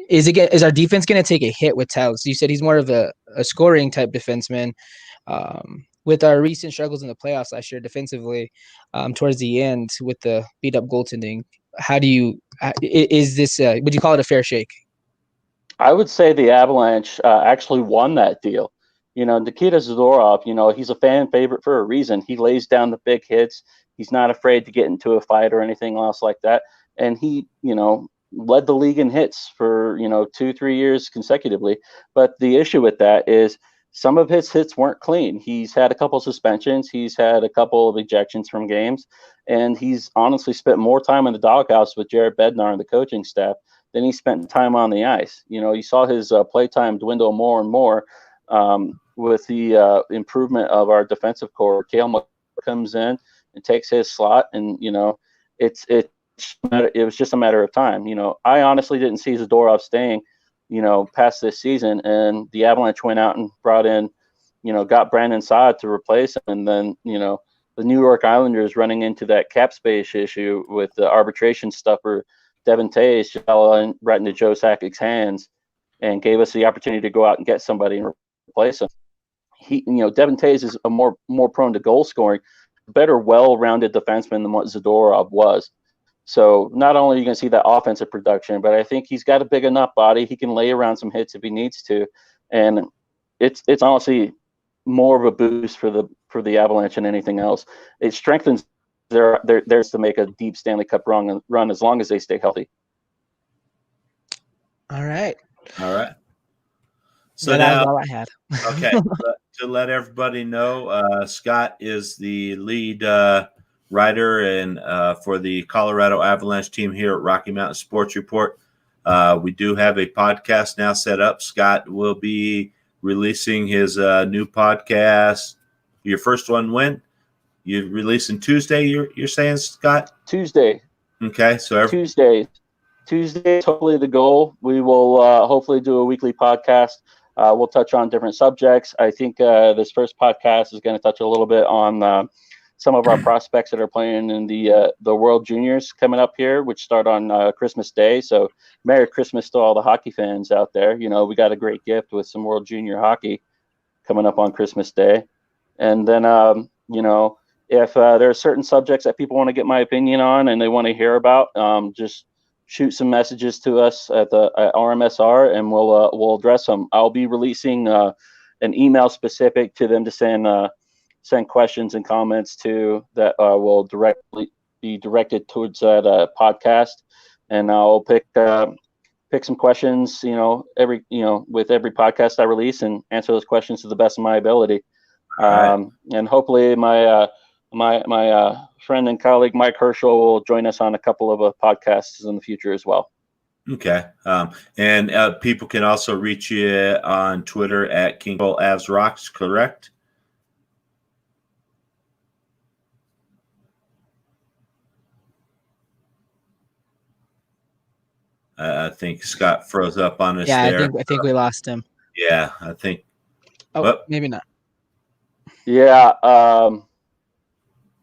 Is our defense going to take a hit with Tiles? You said he's more of a scoring type defenseman. With our recent struggles in the playoffs last year defensively, towards the end with the beat up goaltending, is this? Would you call it a fair shake? I would say the Avalanche actually won that deal. Nikita Zadorov, he's a fan favorite for a reason. He lays down the big hits. He's not afraid to get into a fight or anything else like that. And he, led the league in hits for, 2-3 years consecutively. But the issue with that is some of his hits weren't clean. He's had a couple suspensions. He's had a couple of ejections from games. And he's honestly spent more time in the doghouse with Jared Bednar and the coaching staff than he spent time on the ice. You saw his play time dwindle more and more with the improvement of our defensive core. Cale comes in and takes his slot, and it was just a matter of time. I honestly didn't see Zadorov staying, past this season, and the Avalanche went out and brought in, got Brandon Saad to replace him, and then the New York Islanders running into that cap space issue with the arbitration stuffer. Devin Tays fell right into Joe Sakic's hands and gave us the opportunity to go out and get somebody and replace him. Devin Tays is a more prone to goal scoring, better, well-rounded defenseman than what Zadorov was. So not only are you going to see that offensive production, but I think he's got a big enough body. He can lay around some hits if he needs to. And it's honestly more of a boost for for the Avalanche and anything else. It strengthens theirs to make a deep Stanley Cup run as long as they stay healthy. All right. So that now, was all I had. okay, to let everybody know, Scott is the lead writer and for the Colorado Avalanche team here at Rocky Mountain Sports Report. We do have a podcast now set up. Scott will be releasing his new podcast. Your first one when? You releasing Tuesday, you're saying, Scott? Tuesday. Okay, so Tuesday is hopefully the goal. We will hopefully do a weekly podcast. We'll touch on different subjects. I think this first podcast is going to touch a little bit on some of our prospects that are playing in the World Juniors coming up here, which start on Christmas Day. So Merry Christmas to all the hockey fans out there. You know, we got a great gift with some World Junior hockey coming up on Christmas Day. And then, you know, if there are certain subjects that people want to get my opinion on and they want to hear about, just shoot some messages to us at RMSR, and we'll address them. I'll be releasing an email specific to them to send questions and comments to that will directly be directed towards that podcast, and I'll pick some questions, with every podcast I release, and answer those questions to the best of my ability. Right. And hopefully my friend and colleague Mike Herschel will join us on a couple of podcasts in the future as well. Okay. And people can also reach you on Twitter at King Cole Avs Rocks, correct? I think Scott froze up on us there. I think we lost him. Yeah, I think. Maybe not. Yeah.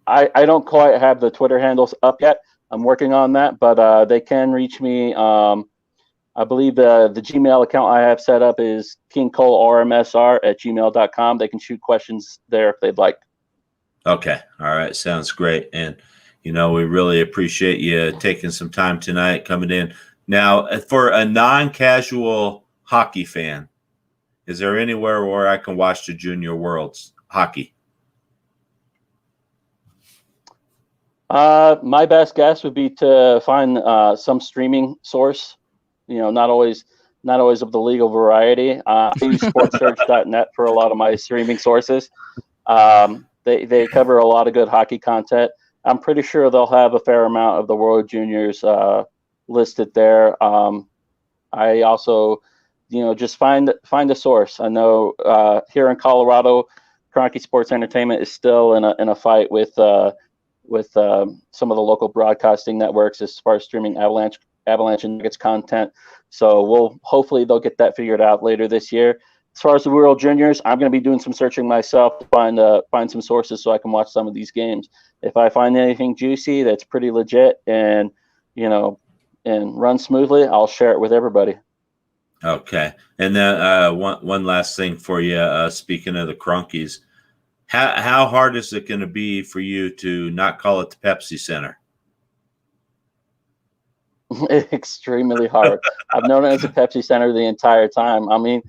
I don't quite have the Twitter handles up yet. I'm working on that, but they can reach me. I believe the Gmail account I have set up is kingcolermsr@gmail.com. They can shoot questions there if they'd like. Okay. All right. Sounds great. And, we really appreciate you taking some time tonight coming in. Now, for a non-casual hockey fan, is there anywhere where I can watch the Junior Worlds hockey? My best guess would be to find some streaming source. Not always of the legal variety. I use sportsurge.net for a lot of my streaming sources. They cover a lot of good hockey content. I'm pretty sure they'll have a fair amount of the World Juniors listed there. I also, just find a source. I know here in Colorado, Kroenke Sports Entertainment is still in a fight with some of the local broadcasting networks as far as streaming Avalanche and Nuggets content. So hopefully they'll get that figured out later this year. As far as the World Juniors, I'm going to be doing some searching myself to find some sources so I can watch some of these games. If I find anything juicy that's pretty legit and runs smoothly, I'll share it with everybody. Okay. And then one last thing for you. Speaking of the Kroenkes, how hard is it going to be for you to not call it the Pepsi Center? Extremely hard. I've known it as a Pepsi Center the entire time. I mean,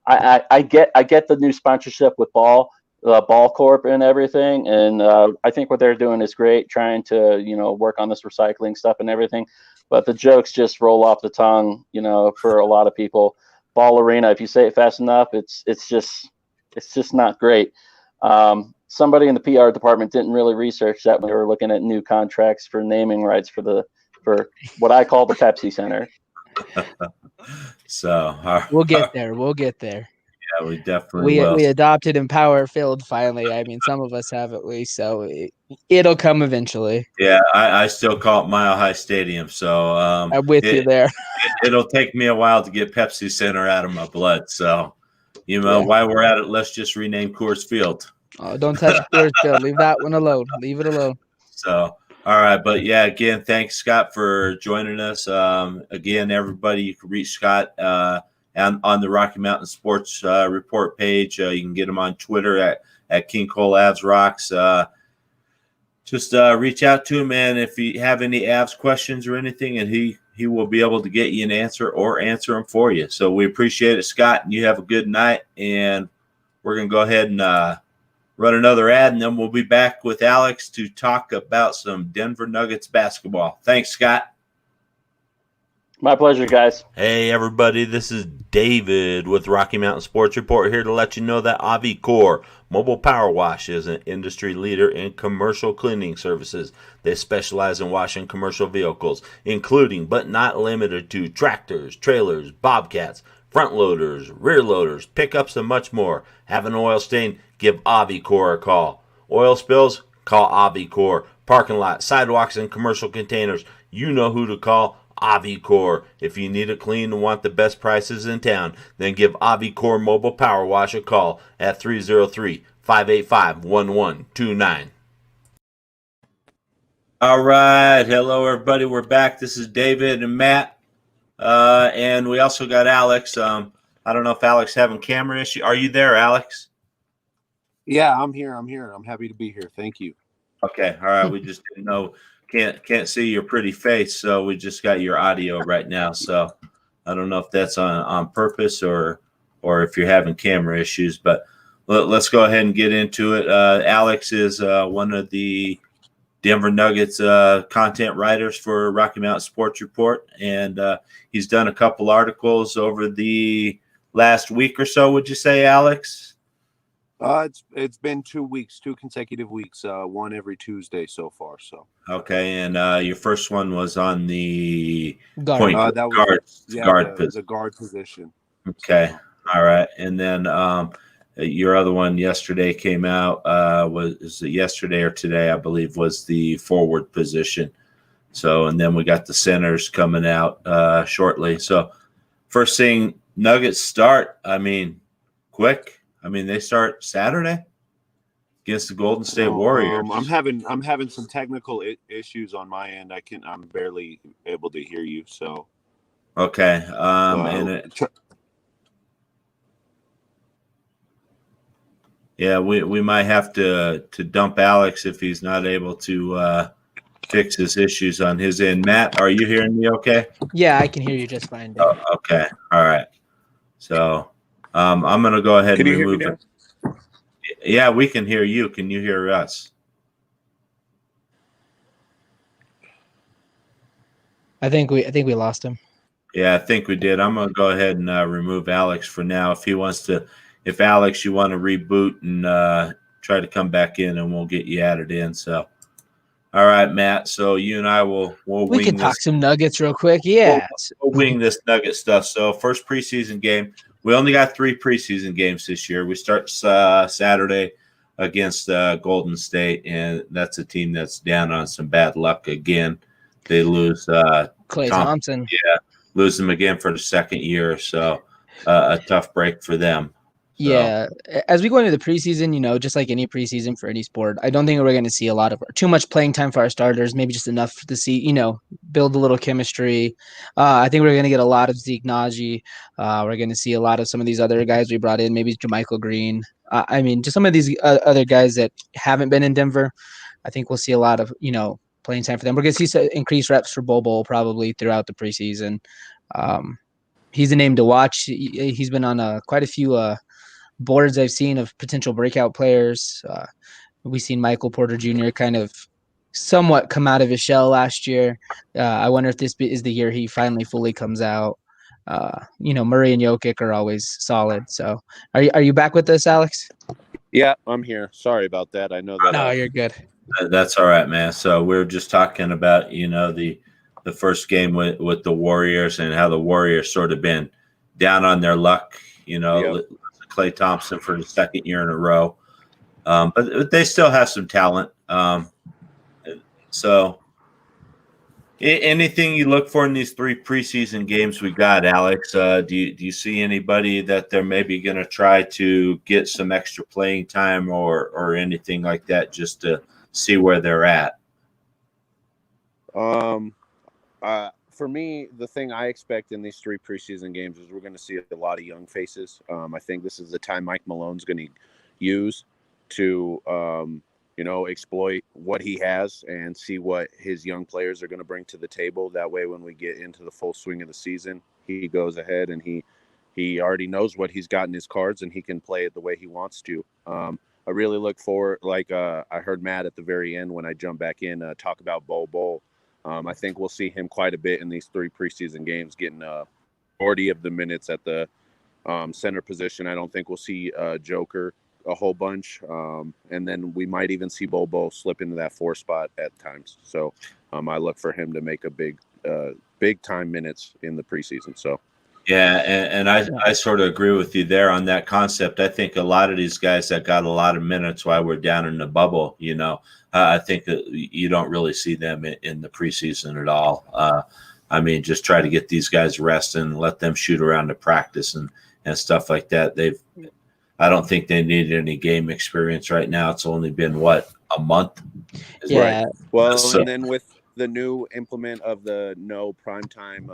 I get the new sponsorship with Ball Corp and everything, and I think what they're doing is great, trying to work on this recycling stuff and everything. But the jokes just roll off the tongue, for a lot of people. Ball Arena, if you say it fast enough, it's just not great. Somebody in the PR department didn't really research that when they were looking at new contracts for naming rights for what I call the Pepsi Center. So we'll get there. Yeah, we definitely will. We adopted Empower Field finally. I mean, some of us have at least, so it'll come eventually. Yeah, I still call it Mile High Stadium. So I'm with you there. It'll take me a while to get Pepsi Center out of my blood. So, while we're at it, let's just rename Coors Field. Oh, don't touch Coors Field. Leave that one alone. Leave it alone. So, all right. But yeah, again, thanks, Scott, for joining us. Again, everybody, you can reach Scott on the Rocky Mountain Sports Report page. You can get him on Twitter at King Cole Avs Rocks. Just reach out to him, and if you have any Avs questions or anything, and he will be able to get you an answer or answer them for you. So we appreciate it, Scott, and you have a good night. And we're going to go ahead and run another ad, and then we'll be back with Alex to talk about some Denver Nuggets basketball. Thanks, Scott. My pleasure, guys. Hey, everybody, this is David with Rocky Mountain Sports Report here to let you know that Avicor Mobile Power Wash is an industry leader in commercial cleaning services. They specialize in washing commercial vehicles, including but not limited to tractors, trailers, bobcats, front loaders, rear loaders, pickups, and much more. Have an oil stain? Give Avicor a call. Oil spills? Call Avicor. Parking lot, sidewalks, and commercial containers. You know who to call. Avicor. If you need it clean and want the best prices in town, then give Avicor Mobile Power Wash a call at 303-585-1129. All right. Hello, everybody. We're back. This is David and Matt. And we also got Alex. I don't know if Alex having camera issue. Are you there, Alex? Yeah, I'm here. I'm happy to be here. Thank you. Okay. All right. We just didn't know. Can't see your pretty face, so we just got your audio right now. So I don't know if that's on purpose or if you're having camera issues, but let's go ahead and get into it. Alex is one of the Denver Nuggets content writers for Rocky Mountain Sports Report, and he's done a couple articles over the last week or so. Would you say, Alex? It's been 2 weeks, 2 consecutive weeks, one every Tuesday so far. So okay, and your first one was on the Guard. guard position. The guard position. Okay, all right, and then your other one yesterday came out. Was it yesterday or today? I believe was the forward position. So, and then we got the centers coming out shortly. So, first thing, Nuggets start. I mean, quick. I mean, they start Saturday against the Golden State Warriors. I'm having some technical issues on my end. I'm barely able to hear you. So okay, yeah, we might have to dump Alex if he's not able to fix his issues on his end. Matt, are you hearing me? Okay. Yeah, I can hear you just fine, Dave. Okay. All right. So. I'm going to go ahead and remove it. Yeah, we can hear you. Can you hear us? I think we lost him. Yeah, I think we did. I'm going to go ahead and remove Alex for now. If Alex, you want to reboot and try to come back in, and we'll get you added in. So, all right, Matt. So you and I we can talk some Nuggets real quick. Yeah, we'll wing this Nugget stuff. So first preseason game. We only got 3 preseason games this year. We start Saturday against Golden State, and that's a team that's down on some bad luck again. They lose Klay Thompson. Yeah, lose them again for the second year. So a tough break for them. So. Yeah, as we go into the preseason, just like any preseason for any sport, I don't think we're going to see too much playing time for our starters. Maybe just enough to see, build a little chemistry. I think we're going to get a lot of Zeke Naji. We're going to see a lot of some of these other guys we brought in, maybe JaMychal Green. Just some of these other guys that haven't been in Denver. I think we'll see a lot of, playing time for them. We're going to see some increased reps for Bobo probably throughout the preseason. He's a name to watch. He's been on quite a few boards I've seen of potential breakout players. We've seen Michael Porter Jr. kind of somewhat come out of his shell last year. I wonder if this is the year he finally fully comes out. Murray and Jokic are always solid. So are you back with us, Alex? Yeah, I'm here. Sorry about that. I know that. No, you're good. That's all right, man. So we're just talking about, the first game with the Warriors and how the Warriors sort of been down on their luck, Yep. Klay Thompson for the second year in a row. But they still have some talent. So anything you look for in these 3 preseason games we got, Alex? Do you see anybody that they're maybe going to try to get some extra playing time or anything like that just to see where they're at? For me, the thing I expect in these 3 preseason games is we're going to see a lot of young faces. I think this is the time Mike Malone's going to use to, exploit what he has and see what his young players are going to bring to the table. That way, when we get into the full swing of the season, he goes ahead and he already knows what he's got in his cards and he can play it the way he wants to. I really look forward. Like I heard Matt at the very end when I jumped back in talk about Bol. I think we'll see him quite a bit in these 3 preseason games, getting 40 of the minutes at the center position. I don't think we'll see Joker a whole bunch, and then we might even see Bol slip into that 4 spot at times. So I look for him to make a big time minutes in the preseason. So. Yeah, and I sort of agree with you there on that concept. I think a lot of these guys that got a lot of minutes while we're down in the bubble, I think that you don't really see them in the preseason at all. I mean, just try to get these guys rest and let them shoot around to practice and stuff like that. I don't think they need any game experience right now. It's only been a month. Yeah. Right. Well, and then with the new implement of the no primetime,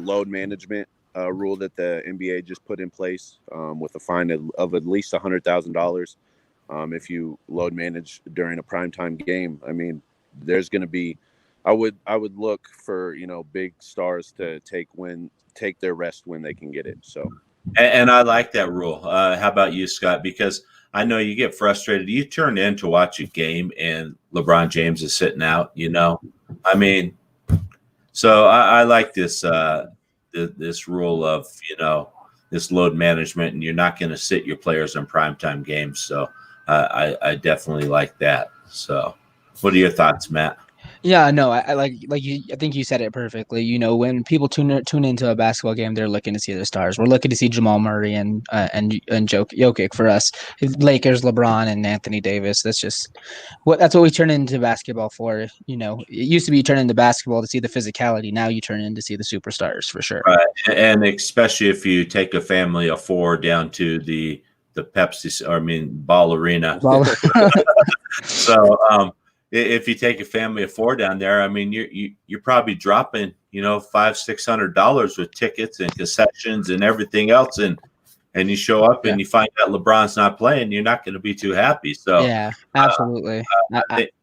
load management rule that the NBA just put in place, with a fine of at least $100,000 if you load manage during a primetime game. I mean, there's going to be, I would look for big stars to take their rest when they can get it. So, and I like that rule. How about you, Scott? Because I know you get frustrated. You turn in to watch a game and LeBron James is sitting out. I mean. So I like this this rule of this load management, and you're not going to sit your players in primetime games. So I definitely like that. So, what are your thoughts, Matt? Yeah, no, I like you. I think you said it perfectly. When people tune into a basketball game, they're looking to see the stars. We're looking to see Jamal Murray and Jokic for us. Lakers, LeBron, and Anthony Davis. That's what we turn into basketball for. It used to be you turn into basketball to see the physicality. Now you turn in to see the superstars for sure. Right, and especially if you take a family of 4 down to the Ball Arena. So if you take a family of 4 down there, I mean, you're probably dropping, $500-$600 with tickets and concessions and everything else, and you show up and you find out LeBron's not playing, you're not going to be too happy. So yeah, absolutely,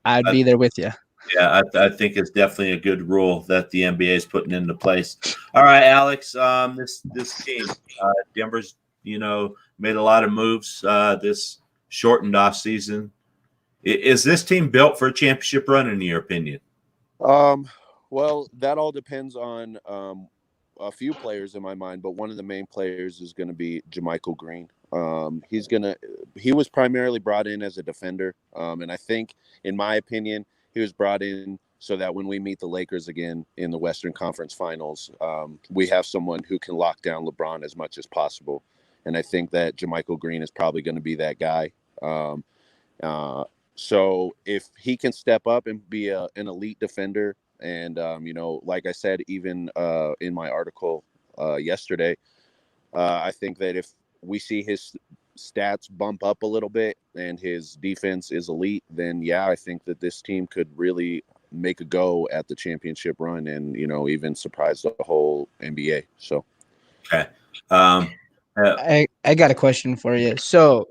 I'd be there with you. Yeah, I think it's definitely a good rule that the NBA is putting into place. All right, Alex, this team, Denver's, made a lot of moves this shortened off season. Is this team built for a championship run, in your opinion? Well, that all depends on a few players in my mind, but one of the main players is going to be JaMychal Green. He was primarily brought in as a defender, and I think, in my opinion, he was brought in so that when we meet the Lakers again in the Western Conference Finals, we have someone who can lock down LeBron as much as possible. And I think that JaMychal Green is probably going to be that guy. So if he can step up and be an elite defender, and, like I said, even in my article yesterday, I think that if we see his stats bump up a little bit and his defense is elite, then yeah, I think that this team could really make a go at the championship run and, even surprise the whole NBA. So, okay. I got a question for you. So,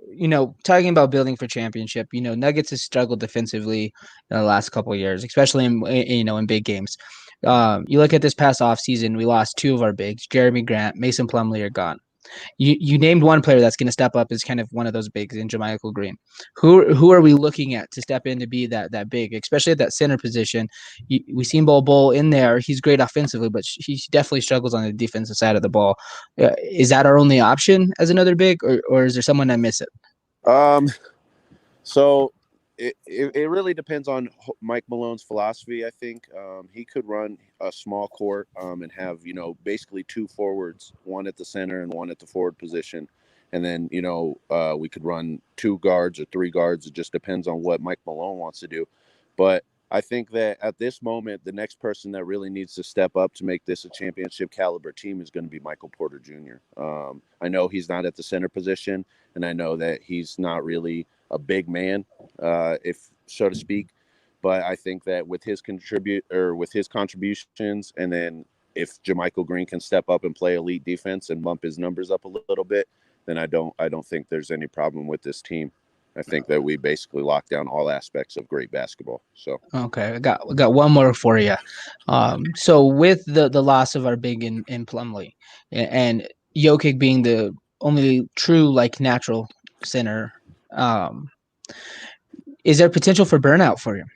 talking about building for championship, Nuggets has struggled defensively in the last couple of years, especially in big games. You look at this past offseason, we lost 2 of our bigs, Jeremy Grant, Mason Plumlee are gone. You named one player that's going to step up as kind of one of those bigs in JaMychal Green. Who are we looking at to step in to be that big, especially at that center position? We seen Bol in there. He's great offensively, but he definitely struggles on the defensive side of the ball. Is that our only option as another big, or is there someone I miss it? So it really depends on Mike Malone's philosophy. I think he could run a small court and have, basically 2 forwards, one at the center and one at the forward position. And then, we could run 2 guards or 3 guards. It just depends on what Mike Malone wants to do. But I think that at this moment, the next person that really needs to step up to make this a championship caliber team is going to be Michael Porter Jr. I know he's not at the center position, and I know that he's not really a big man, if so to speak. But I think that with his contributions, and then if JaMychal Green can step up and play elite defense and bump his numbers up a little bit, then I don't think there's any problem with this team. I think that we basically lock down all aspects of great basketball. So okay, I got one more for you. So with the loss of our big in Plumlee and Jokic being the only true natural center. Is there potential for burnout for him?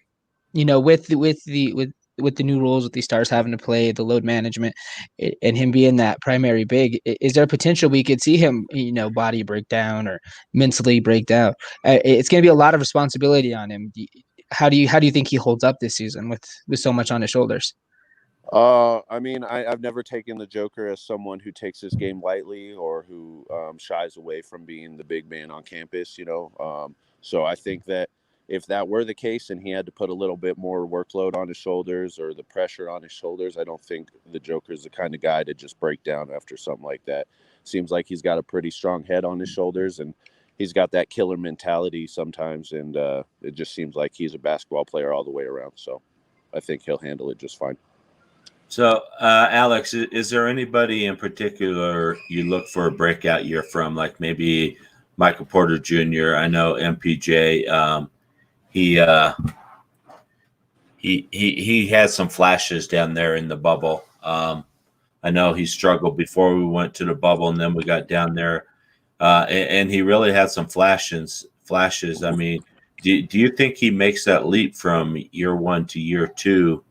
With the new rules with these stars having to play the load management and him being that primary big, is there potential we could see him, body break down or mentally break down? It's going to be a lot of responsibility on him. How do you think he holds up this season with so much on his shoulders? I mean, I've never taken the Joker as someone who takes his game lightly or who shies away from being the big man on campus, So I think that if that were the case and he had to put a little bit more workload on his shoulders or the pressure on his shoulders, I don't think the Joker's the kind of guy to just break down after something like that. Seems like he's got a pretty strong head on his shoulders, and he's got that killer mentality sometimes, and it just seems like he's a basketball player all the way around. So I think he'll handle it just fine. So, Alex, is there anybody in particular you look for a breakout year from, like maybe Michael Porter Jr.? I know MPJ. He had some flashes down there in the bubble. I know he struggled before we went to the bubble, and then we got down there, and he really had some flashes. I mean, do you think he makes that leap from year one to year two?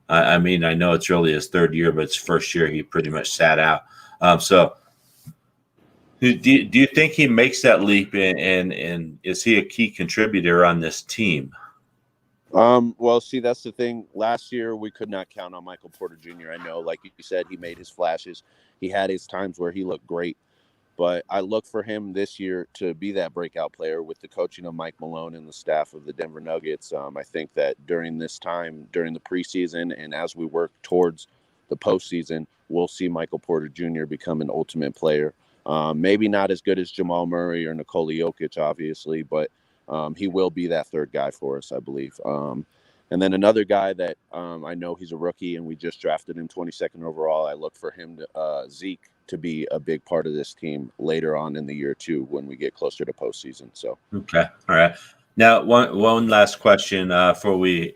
I mean, I know it's really his third year, but it's first year he pretty much sat out. So do you think he makes that leap, and is he a key contributor on this team? Well, see, that's the thing. Last year, we could not count on Michael Porter Jr. I know, like you said, he made his flashes. He had his times where he looked great. But I look for him this year to be that breakout player with the coaching of Mike Malone and the staff of the Denver Nuggets. I think that during this time, during the preseason, and as we work towards the postseason, we'll see Michael Porter Jr. become an ultimate player. Maybe not as good as Jamal Murray or Nikola Jokic, obviously, but he will be that third guy for us, I believe. And then another guy that I know he's a rookie and we just drafted him 22nd overall. I look for him, Zeke, to be a big part of this team later on in the year too when we get closer to postseason. So okay, all right. Now one last question before we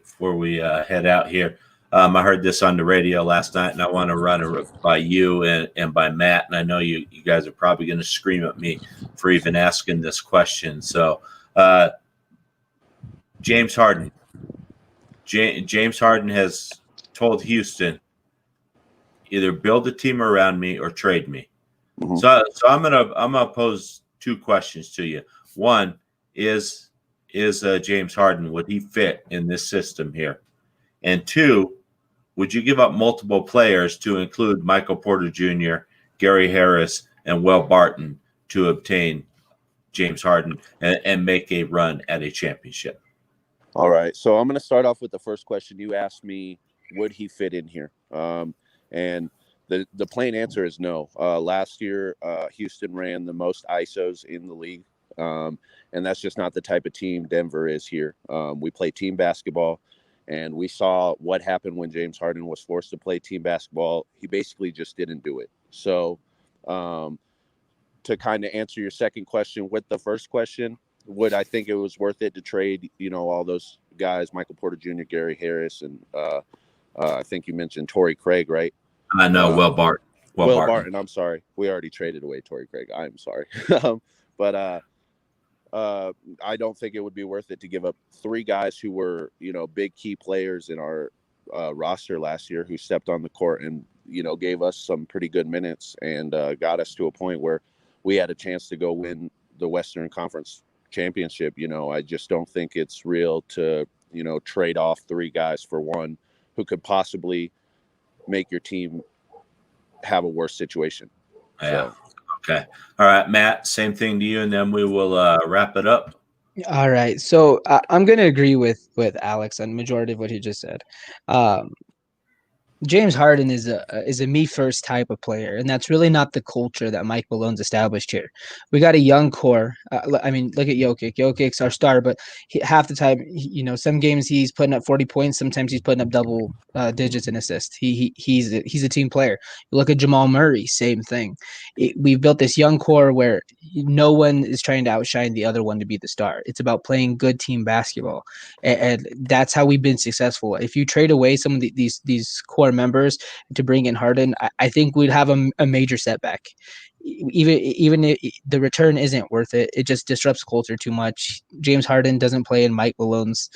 head out here. I heard this on the radio last night, and I want to run it by you and by Matt. And I know you guys are probably going to scream at me for even asking this question. So, James Harden. James Harden has told Houston, either build a team around me or trade me. Mm-hmm. So I'm gonna pose two questions to you. One is James Harden, would he fit in this system here? And two, would you give up multiple players to include Michael Porter Jr., Gary Harris, and Will Barton to obtain James Harden and make a run at a championship? All right. So I'm going to start off with the first question. You asked me, would he fit in here? And the plain answer is no. Last year, Houston ran the most ISOs in the league. And that's just not the type of team Denver is here. We play team basketball, and we saw what happened when James Harden was forced to play team basketball. He basically just didn't do it. So to kind of answer your second question with the first question, would I think it was worth it to trade, all those guys, Michael Porter Jr., Gary Harris, and I think you mentioned Torrey Craig, right? I know, Will Barton. Will Barton, I'm sorry. We already traded away Torrey Craig. I'm sorry. But I don't think it would be worth it to give up three guys who were, big key players in our roster last year who stepped on the court and, gave us some pretty good minutes and got us to a point where we had a chance to go win the Western Conference championship. I just don't think it's real to, trade off three guys for one who could possibly make your team have a worse situation. Yeah. So. Okay. All right, Matt, same thing to you, and then we will wrap it up. All right. So I'm going to agree with Alex on the majority of what he just said. James Harden is a me first type of player, and that's really not the culture that Mike Malone's established here. We got a young core. I mean, look at Jokic. Jokic's our star, but half the time, some games he's putting up 40 points. Sometimes he's putting up double digits in assists. He's a team player. You look at Jamal Murray, same thing. We've built this young core where no one is trying to outshine the other one to be the star. It's about playing good team basketball, and that's how we've been successful. If you trade away some of these core members to bring in Harden, I think we'd have a major setback. even if the return isn't worth it, it just disrupts culture too much. James Harden doesn't play in Mike Malone's.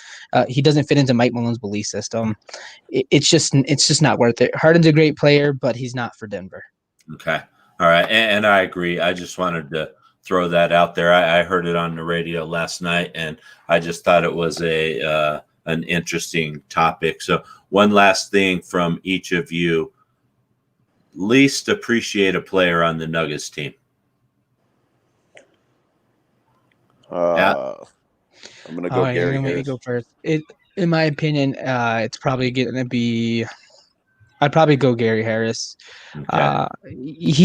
He doesn't fit into Mike Malone's belief system. It's just not worth it. Harden's a great player, but he's not for Denver. Okay. All right. And I agree. I just wanted to throw that out there. I heard it on the radio last night, and I just thought it was an interesting topic. So one last thing from each of you. Least appreciate a player on the Nuggets team. I'm going to go Gary Harris. Me go first. In my opinion, it's probably going to be. I'd probably go Gary Harris. Okay. He's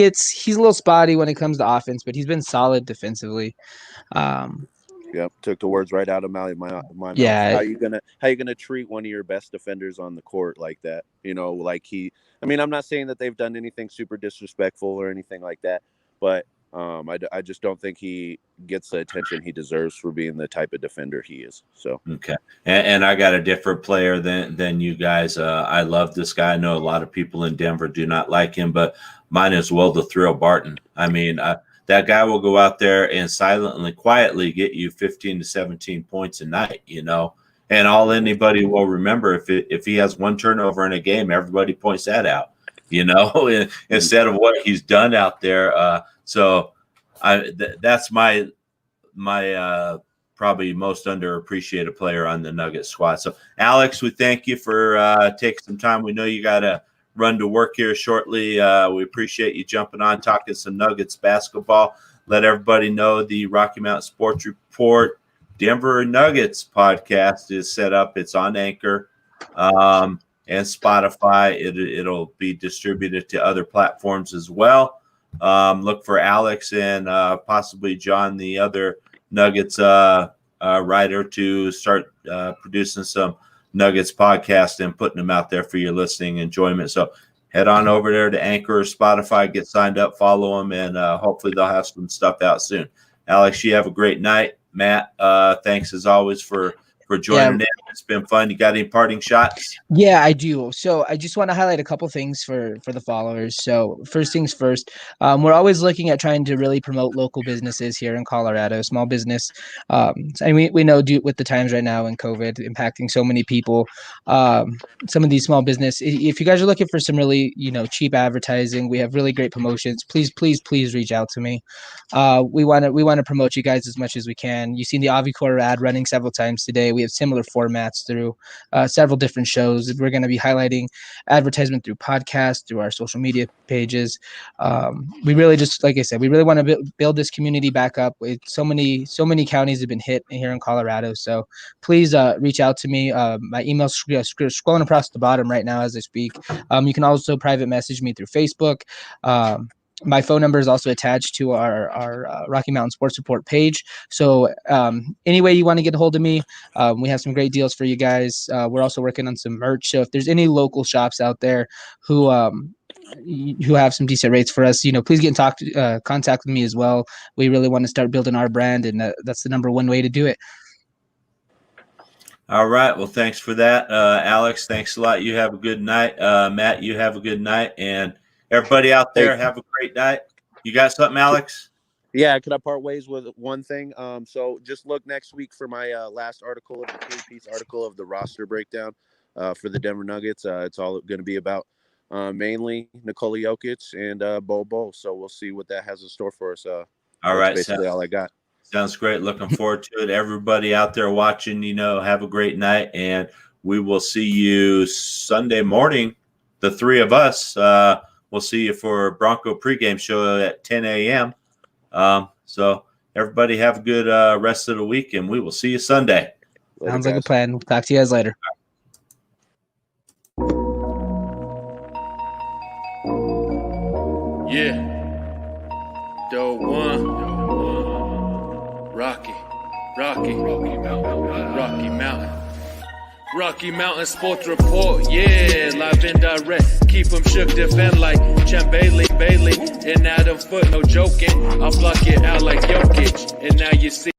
a little spotty when it comes to offense, but he's been solid defensively. Yep, took the words right out of my mouth. Yeah. How you gonna treat one of your best defenders on the court like that? I'm not saying that they've done anything super disrespectful or anything like that, but I just don't think he gets the attention he deserves for being the type of defender he is. So okay, and I got a different player than you guys. I love this guy. I know a lot of people in Denver do not like him, but mine is Will the Thrill Barton. I mean, that guy will go out there and silently, quietly get you 15 to 17 points a night, and all anybody will remember if he has one turnover in a game, everybody points that out, instead of what he's done out there. So that's my probably most underappreciated player on the Nuggets squad. So Alex, we thank you for taking some time. We know you got to run to work here shortly. We appreciate you jumping on, talking some Nuggets basketball. Let everybody know the Rocky Mountain Sports Report Denver Nuggets podcast is set up. It's on Anchor and Spotify. It'll be distributed to other platforms as well. Look for Alex and possibly John, the other Nuggets writer, to start producing some Nuggets podcast and putting them out there for your listening enjoyment. So head on over there to Anchor or Spotify, get signed up, follow them, and hopefully they'll have some stuff out soon. Alex, you have a great night. Matt, thanks as always for joining in. It's been fun. You got any parting shots? Yeah, I do. So I just want to highlight a couple things for the followers. So first things first, we're always looking at trying to really promote local businesses here in Colorado, small business. And we know with the times right now and COVID impacting so many people, some of these small business, if you guys are looking for some really, cheap advertising, we have really great promotions. Please reach out to me. We want to promote you guys as much as we can. You've seen the Avicor ad running several times today. We have similar formats through several different shows. We're going to be highlighting advertisement through podcasts, through our social media pages. We really just, like I said, we really want to build this community back up. So many counties have been hit here in Colorado. So please reach out to me. My email's scrolling across the bottom right now as I speak. You can also private message me through Facebook. My phone number is also attached to our Rocky Mountain Sports Report page. So any way you want to get a hold of me, we have some great deals for you guys. We're also working on some merch. So if there's any local shops out there who have some decent rates for us, please get in contact with me as well. We really want to start building our brand, and that's the number one way to do it. All right. Well, thanks for that. Alex, thanks a lot. You have a good night. Matt, you have a good night. And everybody out there, have a great night. You got something, Alex? Yeah, could I part ways with one thing? So just look next week for my last article, of the 3-piece article of the roster breakdown for the Denver Nuggets. It's all going to be about mainly Nikola Jokic and Bol. So we'll see what that has in store for us. All right. Basically all I got. Sounds great. Looking forward to it. Everybody out there watching, have a great night. And we will see you Sunday morning, the three of us. We'll see you for Bronco pregame show at 10 a.m. So everybody have a good rest of the week, and we will see you Sunday. Sounds like a plan. We'll talk to you guys later. Yeah. Doe one. Rocky Mountain Sports Report, yeah, live and direct. Keep them shook, defend like Bailey, and Adam Foot, no joking. I'll block it out like Jokic, and now you see.